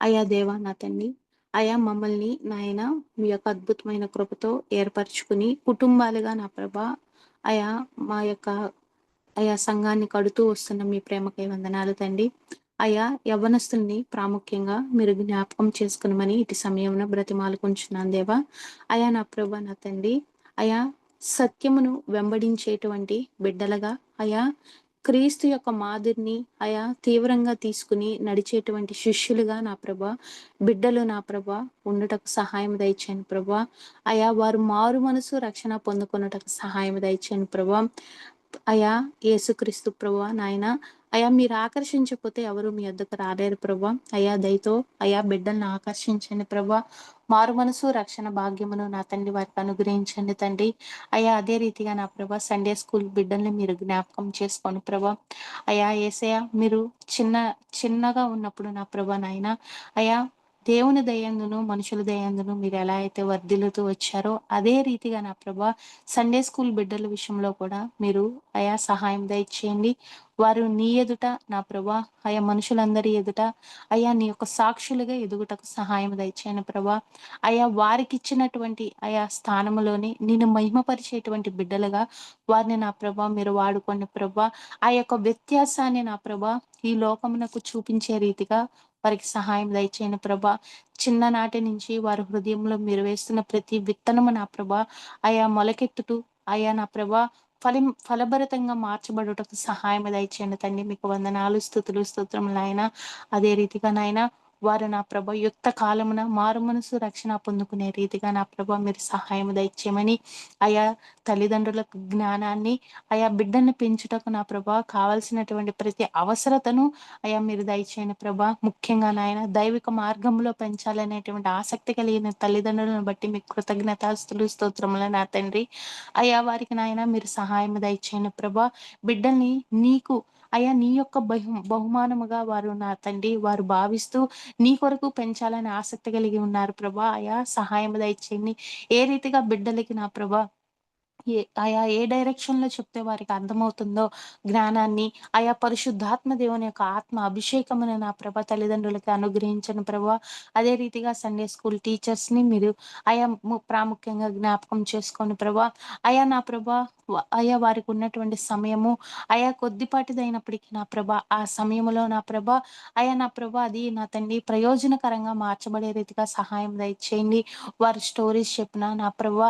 అయ్యా దేవా నా తండ్రి, అయ్యా మమ్మల్ని నాయన మీ యొక్క అద్భుతమైన కృపతో ఏర్పరచుకుని కుటుంబాలుగా నా ప్రభా, అయ్యా మా యొక్క అయ్యా సంఘాన్ని కడుతూ వస్తున్న మీ ప్రేమకై వందనాలు తండ్రి. అయ్యా యవ్వనస్తుల్ని ప్రాముఖ్యంగా మీరు జ్ఞాపకం చేసుకునమని ఇటు సమయంలో బ్రతిమాలుకుంటున్నాను దేవా. అయ్యా నా ప్రభా నా తండ్రి, అయ్యా సత్యమును వెంబడించేటువంటి బిడ్డలుగా, అయ్యా క్రీస్తు యొక్క మాదిరిని అయా తీవ్రంగా తీసుకుని నడిచేటువంటి శిష్యులుగా నా ప్రభా, బిడ్డలు నా ప్రభా ఉండుటకు సహాయం దయచేయండి ప్రభా. అయా వారు మారు మనసు రక్షణ పొందుకొనుటకు సహాయం దయచేయండి ప్రభా. అయా యేసుక్రీస్తు ప్రభువా నాయన, అయా మీరు ఆకర్షించకపోతే ఎవరు మీ వద్దకు రాలేరు ప్రభా. అయా దయతో అయా బిడ్డల్ని ఆకర్షించండి ప్రభా. మారు మనసు రక్షణ భాగ్యమును నా తండ్రి వారికి అనుగ్రహించండి తండ్రి. అయా అదే రీతిగా నా ప్రభా సండే స్కూల్ బిడ్డల్ని మీరు జ్ఞాపకం చేసుకోండి ప్రభా. అయా యేసయ్య మీరు చిన్నగా ఉన్నప్పుడు నా ప్రభా నాయన, అయా దేవుని దయందును, మనుషుల దయందును మీరు ఎలా అయితే వర్ధిల్లుతూ వచ్చారో, అదే రీతిగా నా ప్రభా సండే స్కూల్ బిడ్డల విషయంలో కూడా మీరు అయా సహాయం దయచేయండి. వారు నీ ఎదుట నా ప్రభా, ఆయా మనుషులందరి ఎదుట అయా నీ యొక్క సాక్షులుగా ఎదుగుటకు సహాయం దయచేయండి ప్రభా. అయా వారికిచ్చినటువంటి ఆయా స్థానములోని నిన్ను మహిమపరిచేటువంటి బిడ్డలుగా వారిని నా ప్రభా మీరు వాడుకోండి ప్రభా. ఆ యొక్క వ్యత్యాసాన్ని నా ప్రభా ఈ లోకమునకు చూపించే రీతిగా వారికి సహాయం దయచేయండి ప్రభా. చిన్ననాటి నుంచి వారి హృదయంలో మీరు వేస్తున్న ప్రతి విత్తనము నా ప్రభా ఆయా మొలకెత్తుతూ ఆయా నా ప్రభా ఫలభరితంగా మార్చబడుటకు సహాయం దయచేయండి తండ్రి. మీకు వందనాలు, స్తుతులు, స్తోత్రములు నాయన. అదే రీతిగా నాయన వారు నా ప్రభ యుక్త కాలమున మారు మనసు రక్షణ పొందుకునే రీతిగా నా ప్రభ మీరు సహాయం దయచేయమని, ఆయా తల్లిదండ్రులకు జ్ఞానాన్ని, ఆయా బిడ్డను పెంచుటకు నా ప్రభ కావాల్సినటువంటి ప్రతి అవసరతను అయా మీరు దయచేయండి ప్రభా. ముఖ్యంగా నాయన దైవిక మార్గంలో పెంచాలనేటువంటి ఆసక్తి కలిగిన తల్లిదండ్రులను బట్టి మీకు కృతజ్ఞతాస్తులు, స్తోత్రములు నా తండ్రి. అయా వారికి నాయన మీరు సహాయం దయచేయండి ప్రభా. బిడ్డల్ని నీకు అయా నీ యొక్క బహుమానముగా వారు నా తండ్రి వారు భావిస్తూ నీ కొరకు పెంచాలని ఆసక్తి కలిగి ఉన్నారు ప్రభా. అయా సహాయం దయచేయండి. ఏ రీతిగా బిడ్డలకి నా ప్రభా ఆయా ఏ డైరెక్షన్ లో చెప్తే వారికి అర్థమవుతుందో జ్ఞానాన్ని, ఆయా పరిశుద్ధాత్మ దేవుని యొక్క ఆత్మ అభిషేకమును నా ప్రభ తల్లిదండ్రులకి అనుగ్రహించను ప్రభా. అదే రీతిగా సండే స్కూల్ టీచర్స్ ని మీరు ఆయా ప్రాముఖ్యంగా జ్ఞాపకం చేసుకోండి ప్రభా. ఆయా నా ప్రభా ఆయా వారికి ఉన్నటువంటి సమయము ఆయా కొద్దిపాటిదైనప్పటికీ నా ప్రభ ఆ సమయంలో నా ప్రభ ఆయా నా ప్రభ అది నా తండ్రి ప్రయోజనకరంగా మార్చబడే రీతిగా సహాయం దయచేయండి. వారు స్టోరీస్ చెప్పిన నా ప్రభ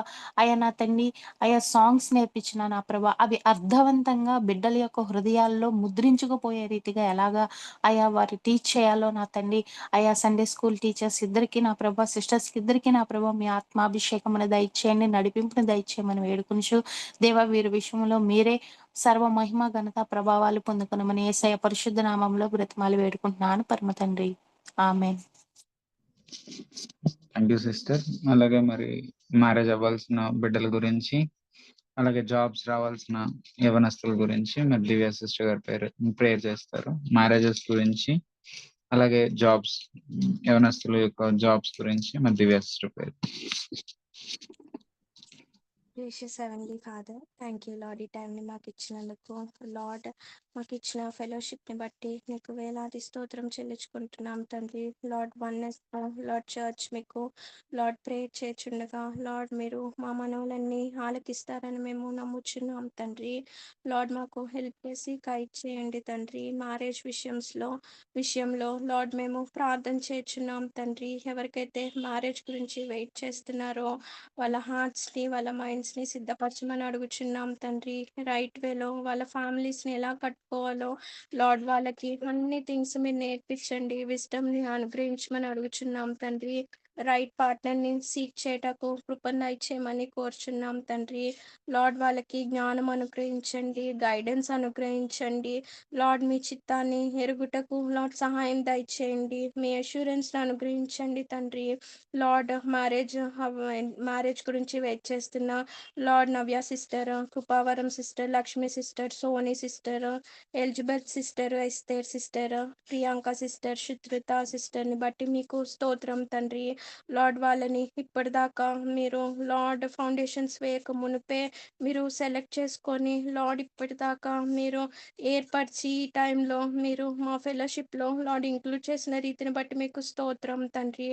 ఆయా నా తండ్రి ఆయా సాంగ్స్ నేర్పించిన నా ప్రభ అవి అర్థవంతంగా బిడ్డల యొక్క హృదయాల్లో ముద్రించుకుపోయే రీతిగా ఎలాగా ఆయా వారు టీచ్ చేయాలో నా తండ్రి ఆయా సండే స్కూల్ టీచర్స్ ఇద్దరికి నా ప్రభ సిస్టర్స్ ఇద్దరికి నా ప్రభ మీ ఆత్మాభిషేకమును దయచేయండి, నడిపింపును దయచేయమని వేడుకొంచు దేవ. వీరి విషయంలో మీరే సర్వ మహిమ ఘనత ప్రభావాలు పొందుకునమని యేసయ్య పరిశుద్ధ నామంలో బ్రతిమాలి వేడుకుంటున్నాను పరమ తండ్రి. ఆమేన్. Thank you sister. అలాగే మరి మ్యారేజ్ అవ్వాల్సిన బిడ్డల గురించి, అలాగే జాబ్స్ రావాల్సిన యవనస్తుల గురించి మరి దివ్య సిస్టర్ గారి ప్రేయర్ చేస్తారు. మ్యారేజెస్ గురించి అలాగే జాబ్స్, యవనస్తుల యొక్క జాబ్స్ గురించి మరి Divya sister prayer. Gracious Heavenly Father, thank you, Lord, ఈ టైంని మాకు ఇచ్చినందుకు. లార్డ్, మాకు ఇచ్చిన ఫెలోషిప్ని బట్టి నీకు వేలాది స్తోత్రం చెల్లించుకుంటున్నాం తండ్రి. లార్డ్ వన్నెస్, లార్డ్ చర్చ్ మీకు లార్డ్ ప్రేయర్ చేర్చుండగా లార్డ్ మీరు మా మనవులన్నీ ఆలకిస్తారని మేము నమ్ముచున్నాం తండ్రి. లార్డ్ మాకు హెల్ప్ చేసి గైడ్ చేయండి తండ్రి. మ్యారేజ్ విషయంలో లార్డ్ మేము ప్రార్థన చేర్చున్నాం తండ్రి. ఎవరికైతే మ్యారేజ్ గురించి వెయిట్ చేస్తున్నారో వాళ్ళ హార్ట్స్ని వాళ్ళ మైండ్స్ని సిద్ధపరచమని అడుగుచున్నాం తండ్రి. రైట్ వేలో వాళ్ళ ఫ్యామిలీస్ని ఎలా కట్టుకోవాలో లార్డ్ వాళ్ళకి అన్ని థింగ్స్ మీరు నేర్పించండి, విజ్డమ్ని అనుగ్రహించమని అడుగుచున్నాం తండ్రి. రైట్ పార్ట్నర్ని సీక్ చేయటకు కృపను ఇచ్చేయమని కోరుచున్నాం తండ్రి. లార్డ్ వాళ్ళకి జ్ఞానం అనుగ్రహించండి, గైడెన్స్ అనుగ్రహించండి. లార్డ్ మీ చిత్తాన్ని ఎరుగుటకు లార్డ్ సహాయం దయచేయండి, మీ అష్యూరెన్స్ని అనుగ్రహించండి తండ్రి. లార్డ్ మ్యారేజ్ గురించి వెయిట్ చేస్తున్న Lord Navya sister, Krupavaram sister, Lakshmi sister, Soni sister, Elizabeth sister, Esther sister, Priyanka sister, శుత్రుత సిస్టర్ని బట్టి మీకు స్తోత్రం తండ్రి. లార్డ్ వాళ్ళని ఇప్పటిదాకా మీరు లార్డ్ ఫౌండేషన్స్ వేయక మునిపే మీరు సెలెక్ట్ చేసుకొని లార్డ్ ఇప్పటిదాకా మీరు ఏర్పరిచి ఈ టైంలో మీరు మా ఫెలోషిప్లో లార్డ్ ఇంక్లూడ్ చేసిన రీతిని బట్టి మీకు స్తోత్రం తండ్రి.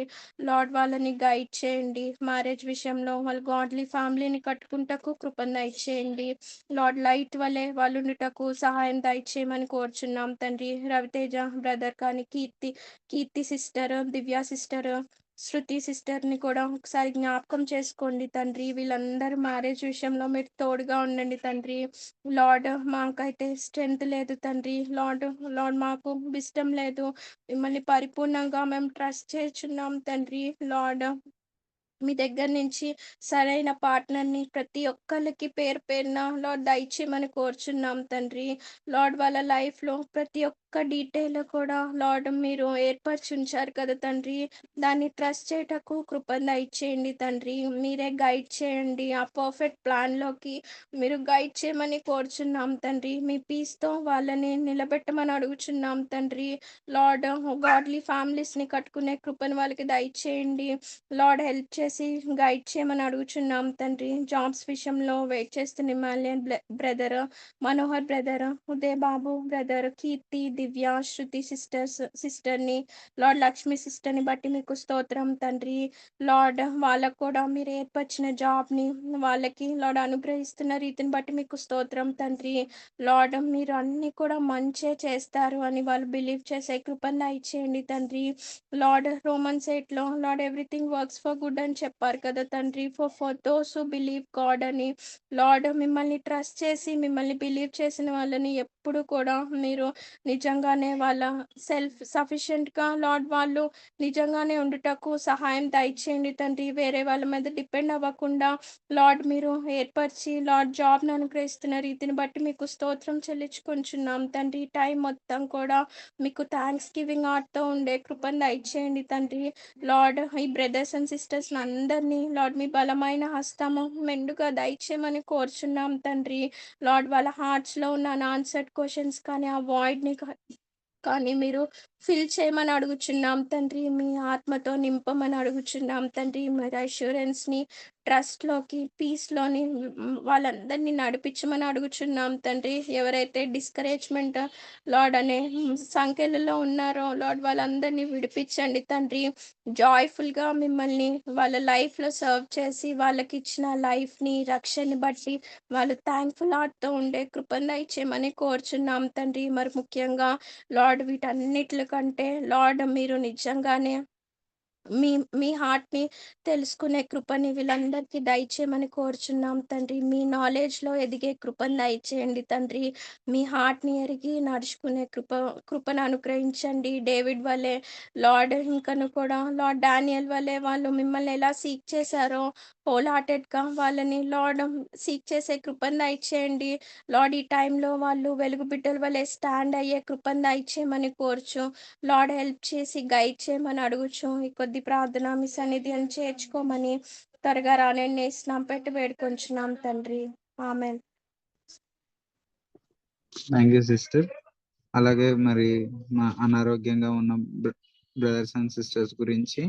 లార్డ్ వాళ్ళని గైడ్ చేయండి. మ్యారేజ్ విషయంలో వాళ్ళు గాడ్లీ ఫ్యామిలీని కట్టుకుంటకు కృపను దయచేయండి. లార్డ్ లైట్ వలె వాళ్ళు ఉండుటకు సహాయం దయచేయమని కోరుచున్నాం తండ్రి. రవితేజ బ్రదర్ కానీ కీర్తి సిస్టర్, దివ్య సిస్టర్, శృతి సిస్టర్ని కూడా ఒకసారి జ్ఞాపకం చేసుకోండి తండ్రి. వీళ్ళందరూ మ్యారేజ్ విషయంలో మీరు తోడుగా ఉండండి తండ్రి. లార్డ్ మాకైతే స్ట్రెంగ్త్ లేదు తండ్రి. లార్డ్ మాకు విజ్డమ్ లేదు. మిమ్మల్ని పరిపూర్ణంగా మేము ట్రస్ట్ చేస్తున్నాం తండ్రి. లార్డ్ మీ దగ్గర నుంచి సరైన పార్ట్నర్ని ప్రతి ఒక్కరికి పేరున లార్డ్ దయచేయమని కోరుచున్నాం తండ్రి. లార్డ్ వాళ్ళ లైఫ్లో ప్రతి ఒక్క ఒక్క డీటెయిల్ కూడా లార్డ్ మీరు ఏర్పరిచి ఉంచారు కదా తండ్రి. దాన్ని ట్రస్ట్ చేయుటకు కృప దయచేయండి తండ్రి. మీరే గైడ్ చేయండి. ఆ పర్ఫెక్ట్ ప్లాన్‌లోకి మీరు గైడ్ చేయమని కోరుచున్నాం తండ్రి. మీ పీస్‌తో వాళ్ళని నిలబెట్టమని అడుగుచున్నాం తండ్రి. లార్డ్ గాడ్లీ ఫ్యామిలీస్‌ని కట్టుకునే కృపను వాళ్ళకి దయచేయండి. లార్డ్ హెల్ప్ చేసి గైడ్ చేయమని అడుగుచున్నాం తండ్రి. జాబ్స్ విషయంలో వెయిట్ చేస్తున్న Himalayan brother, Manohar brother, Uday Babu brother, Keerthi, Divya, Shruti సిస్టర్‌ని, లార్డ్ లక్ష్మి సిస్టర్‌ని బట్టి మీకు స్తోత్రం తండ్రి. లార్డ్ వాళ్ళకు కూడా మీరు ఏర్పరిచిన జాబ్‌ని వాళ్ళకి లార్డ్ అనుగ్రహిస్తున్న రీతిని బట్టి మీకు స్తోత్రం తండ్రి. లార్డ్ మీరు అన్నీ కూడా మంచే చేస్తారు అని వాళ్ళు బిలీవ్ చేసే కృపను దయచేయండి తండ్రి. లార్డ్ రోమన్స్ 8లో Lord everything works for good అని చెప్పారు కదా తండ్రి. For those who believe God అని. లార్డ్ మిమ్మల్ని ట్రస్ట్ చేసి మిమ్మల్ని బిలీవ్ చేసిన వాళ్ళని ఎప్పుడు కూడా మీరు నిజంగానే వాళ్ళ సెల్ఫ్ సఫిషియెంట్‌గా లార్డ్ వాళ్ళు నిజంగానే ఉండుటకు సహాయం దయచేయండి తండ్రి. వేరే వాళ్ళ మీద డిపెండ్ అవ్వకుండా లార్డ్ మీరు ఏర్పరిచి లార్డ్ జాబ్‌ని అనుగ్రహిస్తున్న రీతిని బట్టి మీకు స్తోత్రం చెల్లించుకొంచున్నాం తండ్రి. టైం మొత్తం కూడా మీకు థాంక్స్ గివింగ్ హార్ట్‌తో ఉండే కృపను దయచేయండి తండ్రి. లార్డ్ ఈ బ్రదర్స్ అండ్ సిస్టర్స్‌ని అందరినీ లార్డ్ మీ బలమైన హస్తము మెండుగా దయచేయమని కోరుచున్నాం తండ్రి. లార్డ్ వాళ్ళ హార్ట్స్‌లో ఉన్న అన్‌ఆన్సర్డ్ క్వెషన్స్ కానీ ఆ వాయిడ్‌ని కానీ మీరు ఫిల్ చేయమని అడుగుచున్నాం తండ్రి. మీ ఆత్మతో నింపమని అడుగుచున్నాం తండ్రి. మరి అష్యూరెన్స్‌ని, ట్రస్ట్‌లోకి, పీస్‌లోని వాళ్ళందరినీ నడిపించమని అడుగుచున్నాం తండ్రి. ఎవరైతే డిస్కరేజ్‌మెంట్ లార్డ్ అనే సంకెళ్ళలో ఉన్నారో లార్డ్ వాళ్ళందరినీ విడిపించండి తండ్రి. జాయ్‌ఫుల్‌గా మిమ్మల్ని వాళ్ళ లైఫ్‌లో సర్వ్ చేసి వాళ్ళకిచ్చిన లైఫ్‌ని, రక్షణని బట్టి వాళ్ళు థాంక్‌ఫుల్ హార్ట్‌తో ఉండే కృపను దయచేయమని కోరుచున్నాం తండ్రి. మరి ముఖ్యంగా లార్డ్ వీటన్నిట్ల కంటే లార్డ్ మీరు నిజంగానే మీ మీ హార్ట్‌ని తెలుసుకునే కృపని వీళ్ళందరికీ దయచేయమని కోరుచున్నాం తండ్రి. మీ నాలెడ్జ్‌లో ఎదిగే కృపను దయచేయండి తండ్రి. మీ హార్ట్‌ని ఎరిగి నడుచుకునే కృపను అనుగ్రహించండి. డేవిడ్ వలె లార్డ్ ఇంకను కూడా లార్డ్ డానియల్ వలె వాళ్ళు మిమ్మల్ని ఎలా సీక్ చేశారో హోల్ హార్టెడ్‌గా వాళ్ళని లార్డ్ సీక్ చేసే కృపను దయచేయండి. లార్డ్ ఈ టైంలో వాళ్ళు వెలుగు బిడ్డల వలె స్టాండ్ అయ్యే కృపను దయచేయమని కోరుచు లార్డ్ హెల్ప్ చేసి గైడ్ చేయమని అడుగుచు ఈ కొద్ది ప్రార్థన మీ సన్నిధి అని చేర్చుకోమని త్వరగా రానండి స్నాం పెట్టి వేడుకొంచున్నాం తండ్రి. ఆమెన్. Thank you sister. అలాగే మరి మా అనారోగ్యంగా ఉన్న బ్రదర్స్ అండ్ సిస్టర్స్ గురించి,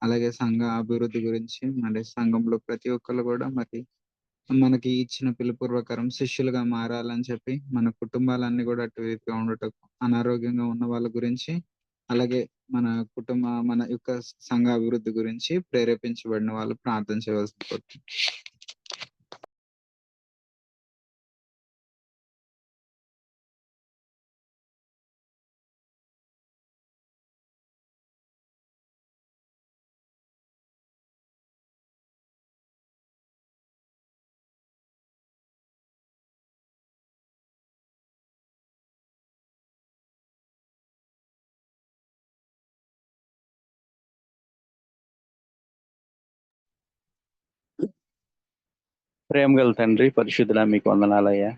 అలాగే సంఘ అభివృద్ధి గురించి, మరి సంఘంలో ప్రతి ఒక్కరు కూడా మరి మనకి ఇచ్చిన పిలుపు ప్రకారం శిష్యులుగా మారాలని చెప్పి మన కుటుంబాలన్నీ కూడా అటు రీతిగా ఉండటం, అనారోగ్యంగా ఉన్న వాళ్ళ గురించి, అలాగే మన యొక్క సంఘ అభివృద్ధి గురించి ప్రేరేపించబడిన వాళ్ళు ప్రార్థన చేయవలసి కోరుతున్నాను. ప్రేమ గల తండ్రి, పరిశుద్ధుడా, మీకు వందనాలయ్యా.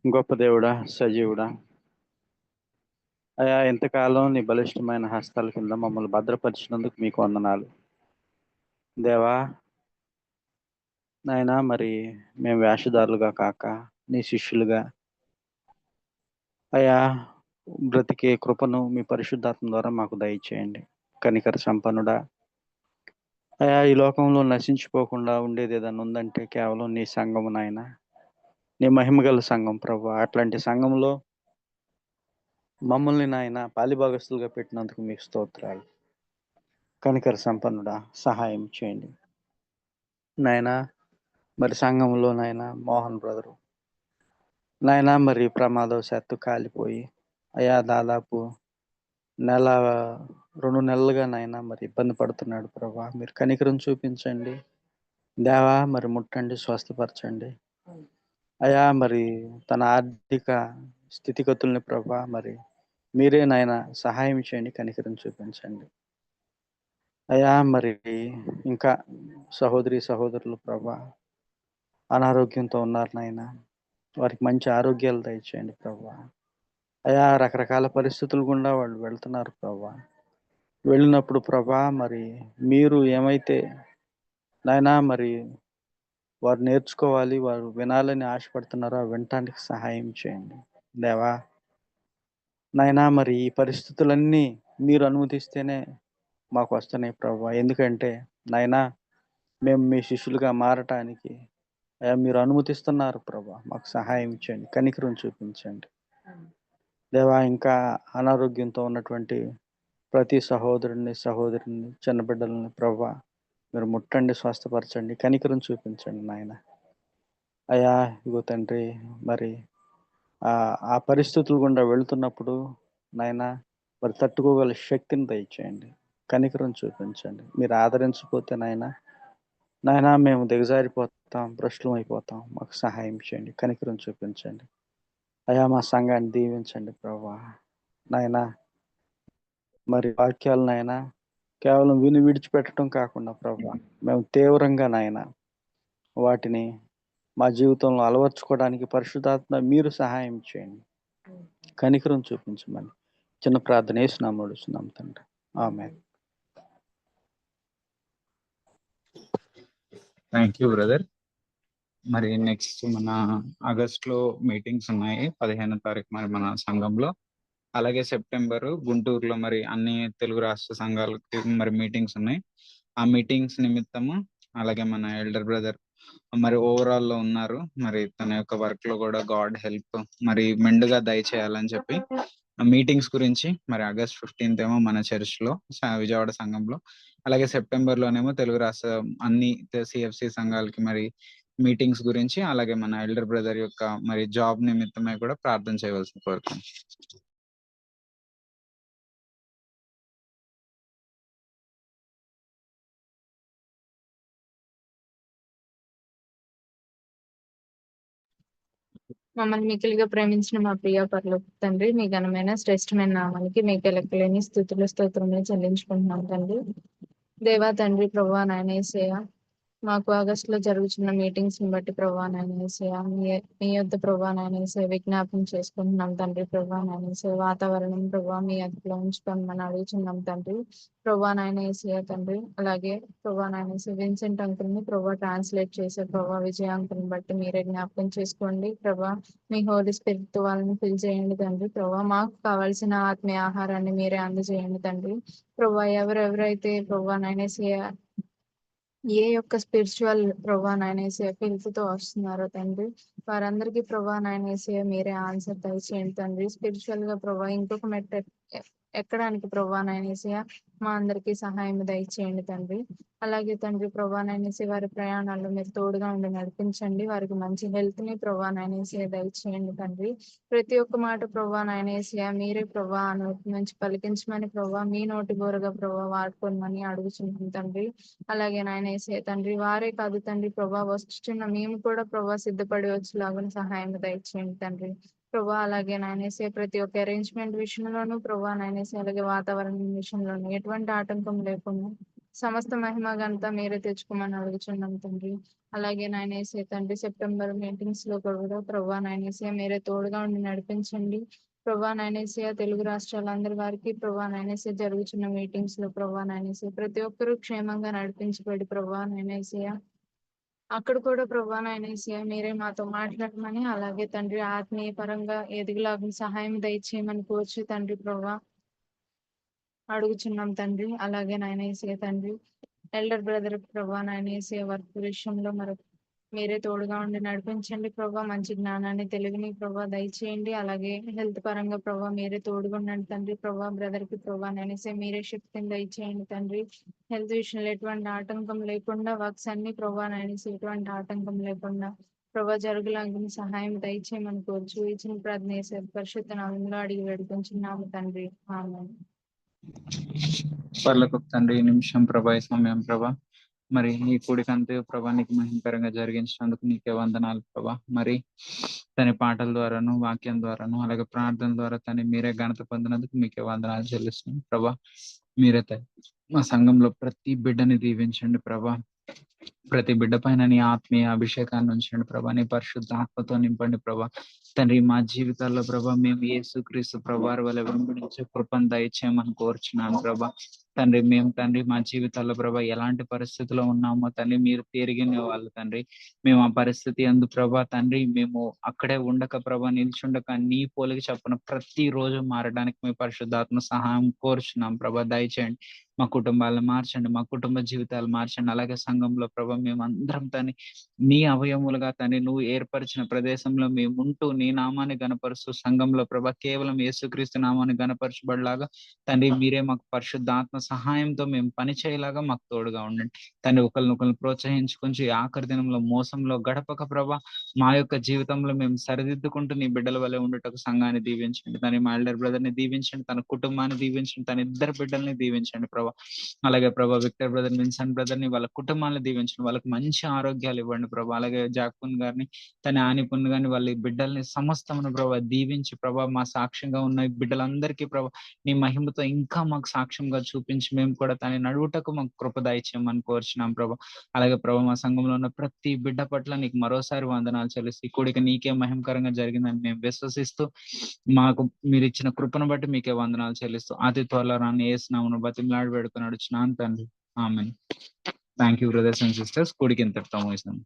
గొప్ప దేవుడా, సజీవుడా, అయ్యా ఎంతకాలం నీ బలిష్టమైన హస్తాల కింద మమ్మల్ని భద్రపరిచినందుకు మీకు వందనాలు దేవా. నాయనా, మరి మేము వేషధారులుగా కాక నీ శిష్యులుగా అయ్యా బ్రతికే కృపను మీ పరిశుద్ధాత్మ ద్వారా మాకు దయచేయండి. కనికర సంపన్నుడా, అయ్యా ఈ లోకంలో నశించిపోకుండా ఉండేది ఏదైనా ఉందంటే కేవలం నీ సంఘము నాయన, నీ మహిమగల సంఘం ప్రభు. అట్లాంటి సంఘంలో మమ్మల్ని నాయన పాలిభాగస్తులుగా పెట్టినందుకు మీకు స్తోత్రాలు. కనికర సంపన్నుడా, సహాయం చేయండి నాయన. మరి సంఘంలో నాయన మోహన్ బ్రదరు నాయన మరి ప్రమాదవశాత్తు కాలిపోయి అయ్యా దాదాపు 2 నెలలుగా నాయన మరి ఇబ్బంది పడుతున్నాడు ప్రభా. మీరు కనికరం చూపించండి దేవా. మరి ముట్టండి, స్వస్థపరచండి అయ్యా. మరి తన ఆర్థిక స్థితిగతుల్ని ప్రభా మరి మీరే నాయన సహాయం చేయండి, కనికరం చూపించండి అయ్యా. మరి ఇంకా సహోదరులు ప్రభా అనారోగ్యంతో ఉన్నారు నాయన, వారికి మంచి ఆరోగ్యాలు దయచేయండి ప్రభా అయా రకరకాల పరిస్థితులు గుండా వాళ్ళు వెళ్తున్నారు ప్రభా. వెళ్ళినప్పుడు ప్రభా మరి మీరు ఏమైతే నాయనా మరి వారు నేర్చుకోవాలి, వారు వినాలని ఆశపడుతున్నారో వినటానికి సహాయం చేయండి దేవా. నాయనా మరి ఈ పరిస్థితులన్నీ మీరు అనుమతిస్తేనే మాకు వస్తున్నాయి ప్రభా. ఎందుకంటే నాయనా మేము మీ శిష్యులుగా మారటానికి అయ్యా మీరు అనుమతిస్తున్నారు ప్రభా. మాకు సహాయం చేయండి, కనికరం చూపించండి దేవా. ఇంకా అనారోగ్యంతో ఉన్నటువంటి ప్రతి సహోదరుని సహోదరుని చిన్న బిడ్డలని ప్రభా మీరు ముట్టండి, స్వస్థపరచండి, కనికరం చూపించండి నాయన. అయ్యా ఇగో తండ్రి మరి ఆ పరిస్థితులు గుండా వెళుతున్నప్పుడు నాయన మరి తట్టుకోగల శక్తిని దయచేయండి, కనికరం చూపించండి. మీరు ఆదరించకపోతే నాయన మేము దిగజారిపోతాం, భ్రష్టులం అయిపోతాం. మాకు సహాయం చేయండి, కనికరం చూపించండి అయ్యా. మా సంఘాన్ని దీవించండి ప్రభా. నాయన మరి వాక్యాలు నాయన కేవలం విని విడిచిపెట్టడం కాకుండా ప్రభా మేము తీవ్రంగా నాయన వాటిని మా జీవితంలో అలవర్చుకోవడానికి పరిశుద్ధాత్మ మీరు సహాయం చేయండి, కనికరం చూపించమని చిన్న ప్రార్థన వేసినాము నడుస్తున్నాం తండ్రి. ఆమేన్. Thank you brother. మరి నెక్స్ట్ మన ఆగస్ట్లో మీటింగ్స్ ఉన్నాయి, 15వ తారీఖు మరి మన సంఘంలో. అలాగే సెప్టెంబర్ గుంటూరులో మరి అన్ని తెలుగు రాష్ట్ర సంఘాలకి మరి మీటింగ్స్ ఉన్నాయి. ఆ మీటింగ్స్ నిమిత్తము అలాగే మన ఎల్డర్ బ్రదర్ మరి ఓవరాల్ లో ఉన్నారు. మరి తన యొక్క వర్క్ లో కూడా గాడ్ హెల్ప్ మరి మెండుగా దయచేయాలని చెప్పి మీటింగ్స్ గురించి మరి ఆగస్ట్ 15th ఏమో మన చర్చ్ లో విజయవాడ సంఘంలో, అలాగే సెప్టెంబర్ లోనేమో తెలుగు రాష్ట్ర అన్ని సిఎఫ్సి సంఘాలకి మరి మీటింగ్స్ గురించి, అలాగే మన ఎల్డర్ బ్రదర్ యొక్క మరి జాబ్ నిమిత్తమై కూడా ప్రార్థన చేయవలసి కోరుతాం. మమ్మల్ని మిక్కిలిగా ప్రేమించిన మా ప్రియ పరలోక తండ్రి, మీ ఘనమైన శ్రేష్టమైన నామానికి మీకు లెక్కలేని స్తుతులు స్తోత్రములు చెల్లించుకుంటున్నాం తండ్రి. దేవా తండ్రి ప్రభువా నాయన యేసయ్య, మాకు ఆగస్టులో జరుగుతున్న మీటింగ్స్ ని బట్టి ప్రభువా నాయన యేసయ్య మీ యొద్ద ప్రభువా నాయన యేసయ్య విజ్ఞాపనం చేసుకుంటున్నాం తండ్రి. ప్రభువా నాయన యేసయ్య వాతావరణం ప్రభువా మీ అదుపులో ఉంచుకోమని అడుగుతున్నాం తండ్రి. ప్రభువా నాయన యేసయ్య తండ్రి, అలాగే ప్రభువా నాయన యేసయ్య విన్సెంట్ అంకుల్ ని ప్రభువా ట్రాన్స్లేట్ చేసే ప్రభువా విజయ అంకుల్ ని బట్టి మీరే జ్ఞాపకం చేసుకోండి ప్రభువా. మీ హోలీ స్పిరిట్ తో వాళ్ళని ఫిల్ చేయండి తండ్రి. ప్రభువా మాకు కావాల్సిన ఆత్మీయ ఆహారాన్ని మీరే అందజేయండి తండ్రి. ప్రభువా ఎవరెవరైతే ప్రభువా నాయన యేసయ్య ఏ యొక్క స్పిరిచువల్ ప్రభా నాయన యేసయ్య పిలుపుతో వస్తున్నారో తండ్రి, వారందరికీ ప్రభా నాయన యేసయ్య మీరే ఆన్సర్ దయచేయండి తండ్రి. స్పిరిచువల్ గా ప్రభా ఇంకొక మెట్ట ఎక్కడానికి ప్రభా నాయన యేసయ్య మా అందరికీ సహాయం దయచేయండి తండ్రి. అలాగే తండ్రి ప్రభా నాయన యేసయ్య వారి ప్రయాణాల్లో మీరు తోడుగా ఉండి నడిపించండి. వారికి మంచి హెల్త్ ని ప్రభా నాయన యేసయ్య దయచేయండి తండ్రి. ప్రతి ఒక్క మాట ప్రభా నాయన యేసయ్య మీరే ప్రభా నోటి నుంచి పలికించమని ప్రభా మీ నోటి బోరగా ప్రభా వాడుకోమని అడుగుచున్నాం తండ్రి. అలాగే నాయన యేసయ్య తండ్రి, వారే కాదు తండ్రి ప్రభా వస్తున్న మేము కూడా ప్రభా సిద్ధపడి వచ్చేలాగా సహాయం దయచేయండి తండ్రి. ప్రభా అలాగే నాయన యేసయ్య ప్రతి ఒక్క అరేంజ్మెంట్ విషయంలోనూ ప్రభా నాయన యేసయ్య అలాగే వాతావరణం విషయంలోనూ ఎటువంటి ఆటంకం లేకుండా సమస్త మహిమ ఘనత మీరే తెచ్చుకోమని అడుగుచున్నాం తండ్రి. అలాగే నాయన యేసయ్య తండ్రి సెప్టెంబర్ మీటింగ్స్ లో కూడా ప్రభా నాయన యేసయ్య మీరే తోడుగా ఉండి నడిపించండి. ప్రభా నాయన యేసయ్య తెలుగు రాష్ట్రాలందరి వారికి ప్రభా నాయన యేసయ్య జరుగుతున్న మీటింగ్స్ లో ప్రభా నాయన యేసయ్య ప్రతి ఒక్కరూ క్షేమంగా నడిపించబడి ప్రభా నాయన యేసయ్య అక్కడ కూడా ప్రభా నాయన యేసయ్య మీరే మాతో మాట్లాడమని, అలాగే తండ్రి ఆత్మీయ పరంగా ఎదుగులాగా సహాయం దయచేయమని కోర్చి తండ్రి ప్రభా అడుగుచున్నాం తండ్రి. అలాగే నాయన యేసయ్య తండ్రి ఎల్డర్ బ్రదర్ ప్రభా నాయన యేసయ్య వర్క్ విషయంలో మీరే తోడుగా ఉండి నడిపించండి ప్రభా. మంచి జ్ఞానాన్ని తెలివిని ప్రభా దయచేయండి. అలాగే హెల్త్ పరంగా ప్రభా మీరే తోడుగా ఉండండి తండ్రి. ప్రభా బ్రదర్ కి ప్రభా నేనేసే మీరే శక్తిని దయచేయండి తండ్రి. హెల్త్ విషయంలో ఎటువంటి ఆటంకం లేకుండా వర్క్స్ అన్ని ప్రభా నేనేసి ఎటువంటి ఆటంకం లేకుండా ప్రభా జరుగులాగిన సహాయం దయచేయమని కోరుచు ఇచ్చిన ప్రార్థన పరిశుద్ధ నామంలో అడిగి వేడుకొంచున్నాము తండ్రి. ఆమేన్. పర్లకు తండ్రి ఈ నిమిషం ప్రభా, ఈ సమయం ప్రభా మరి నీ కూడికంతే ప్రభా నీకు మహిమకరంగా జరిగించినందుకు నీకే వందనాలు ప్రభా. మరి తన పాటల ద్వారాను వాక్యం ద్వారాను అలాగే ప్రార్థన ద్వారా తను మీరే ఘనత పొందినందుకు మీకే వందనాలు చెల్లిస్తున్నాను ప్రభా. మీరే మా సంఘంలో ప్రతి బిడ్డని దీవించండి ప్రభా. ప్రతి బిడ్డ పైన నీ ఆత్మీయ అభిషేకాన్ని ఉంచండి ప్రభా, నీ పరిశుద్ధ ఆత్మతో నింపండి ప్రభా. తండ్రి, మా జీవితాల్లో ప్రభా మేము యేసుక్రీస్తు ప్రభువారి వలె వెంబడించే కృపను దయచేయమని కోరుచున్నాను ప్రభా. తండ్రి, మేము తండ్రి మా జీవితాల్లో ప్రభా ఎలాంటి పరిస్థితిలో ఉన్నామో తండ్రి మీరు తిరిగిన వాళ్ళు తండ్రి. మేము ఆ పరిస్థితి అందు ప్రభా తండ్రి మేము అక్కడే ఉండక ప్రభా నిల్చుండక నీ పోలికి చొప్పున ప్రతి రోజు మారడానికి మీ పరిశుద్ధాత్మ సహాయం కోరుచున్నాం ప్రభా. దయచేయండి, మా కుటుంబాలను మార్చండి, మా కుటుంబ జీవితాలు మార్చండి. అలాగే సంఘంలో ప్రభా మేము అందరం తని నీ అవయములుగా తని నువ్వు ఏర్పరిచిన ప్రదేశంలో మేము ఉంటూ నీ నామాన్ని గణపరుస్తూ సంఘంలో ప్రభా కేవలం యేసుక్రీస్తు నామాన్ని గణపరచబడలాగా తండ్రి మీరే మాకు పరిశుద్ధాత్మ సహాయంతో మేము పని చేయలాగా మాకు తోడుగా ఉండండి తండ్రి. ఒకరినొకరిని ప్రోత్సహించుకొని ఆఖరి దినంలో మోసంలో గడపక ప్రభా మా యొక్క జీవితంలో మేము సరిదిద్దుకుంటూ నీ బిడ్డల వల్ల ఉండటకు సంఘాన్ని దీవించండి. తన మా ఎల్డర్ బ్రదర్ ని దీవించండి, తన కుటుంబాన్ని దీవించండి, తన ఇద్దరు బిడ్డల్ని దీవించండి ప్రభా. అలాగే ప్రభా విక్టర్ బ్రదర్, విన్సెంట్ బ్రదర్ ని వాళ్ళ కుటుంబాలను దీవించండి, వాళ్ళకి మంచి ఆరోగ్యాలు ఇవ్వండి ప్రభా. అలాగే జాక్పున్ గారిని తన ఆనిపున్ గారిని వాళ్ళ బిడ్డల్ని సమస్తమును ప్రభా దీవించి ప్రభా మా సాక్ష్యంగా ఉన్న బిడ్డలందరికీ ప్రభా నీ మహిమతో ఇంకా మాకు సాక్ష్యంగా చూపించి మేము కూడా తన నడువుటకు మాకు కృప దయచేయమని కోరుచున్నాం ప్రభా. అలాగే ప్రభా మా సంఘంలో ఉన్న ప్రతి బిడ్డ పట్ల నీకు మరోసారి వందనాలు చెల్లిస్తూ ఈ కూడిక నీకే మహిమకరంగా జరిగిందని మేము విశ్వసిస్తూ మాకు మీరు ఇచ్చిన కృపను బట్టి మీకే వందనాలు చెల్లిస్తూ అతి త్వరలో రాని యేసునామమున బతిమలాడి వేడుకొని నడుచున్నాను తండ్రి. ఆమేన్. Thank you brothers and sisters. కూడికి ఇంతటితో ముగిస్తాను.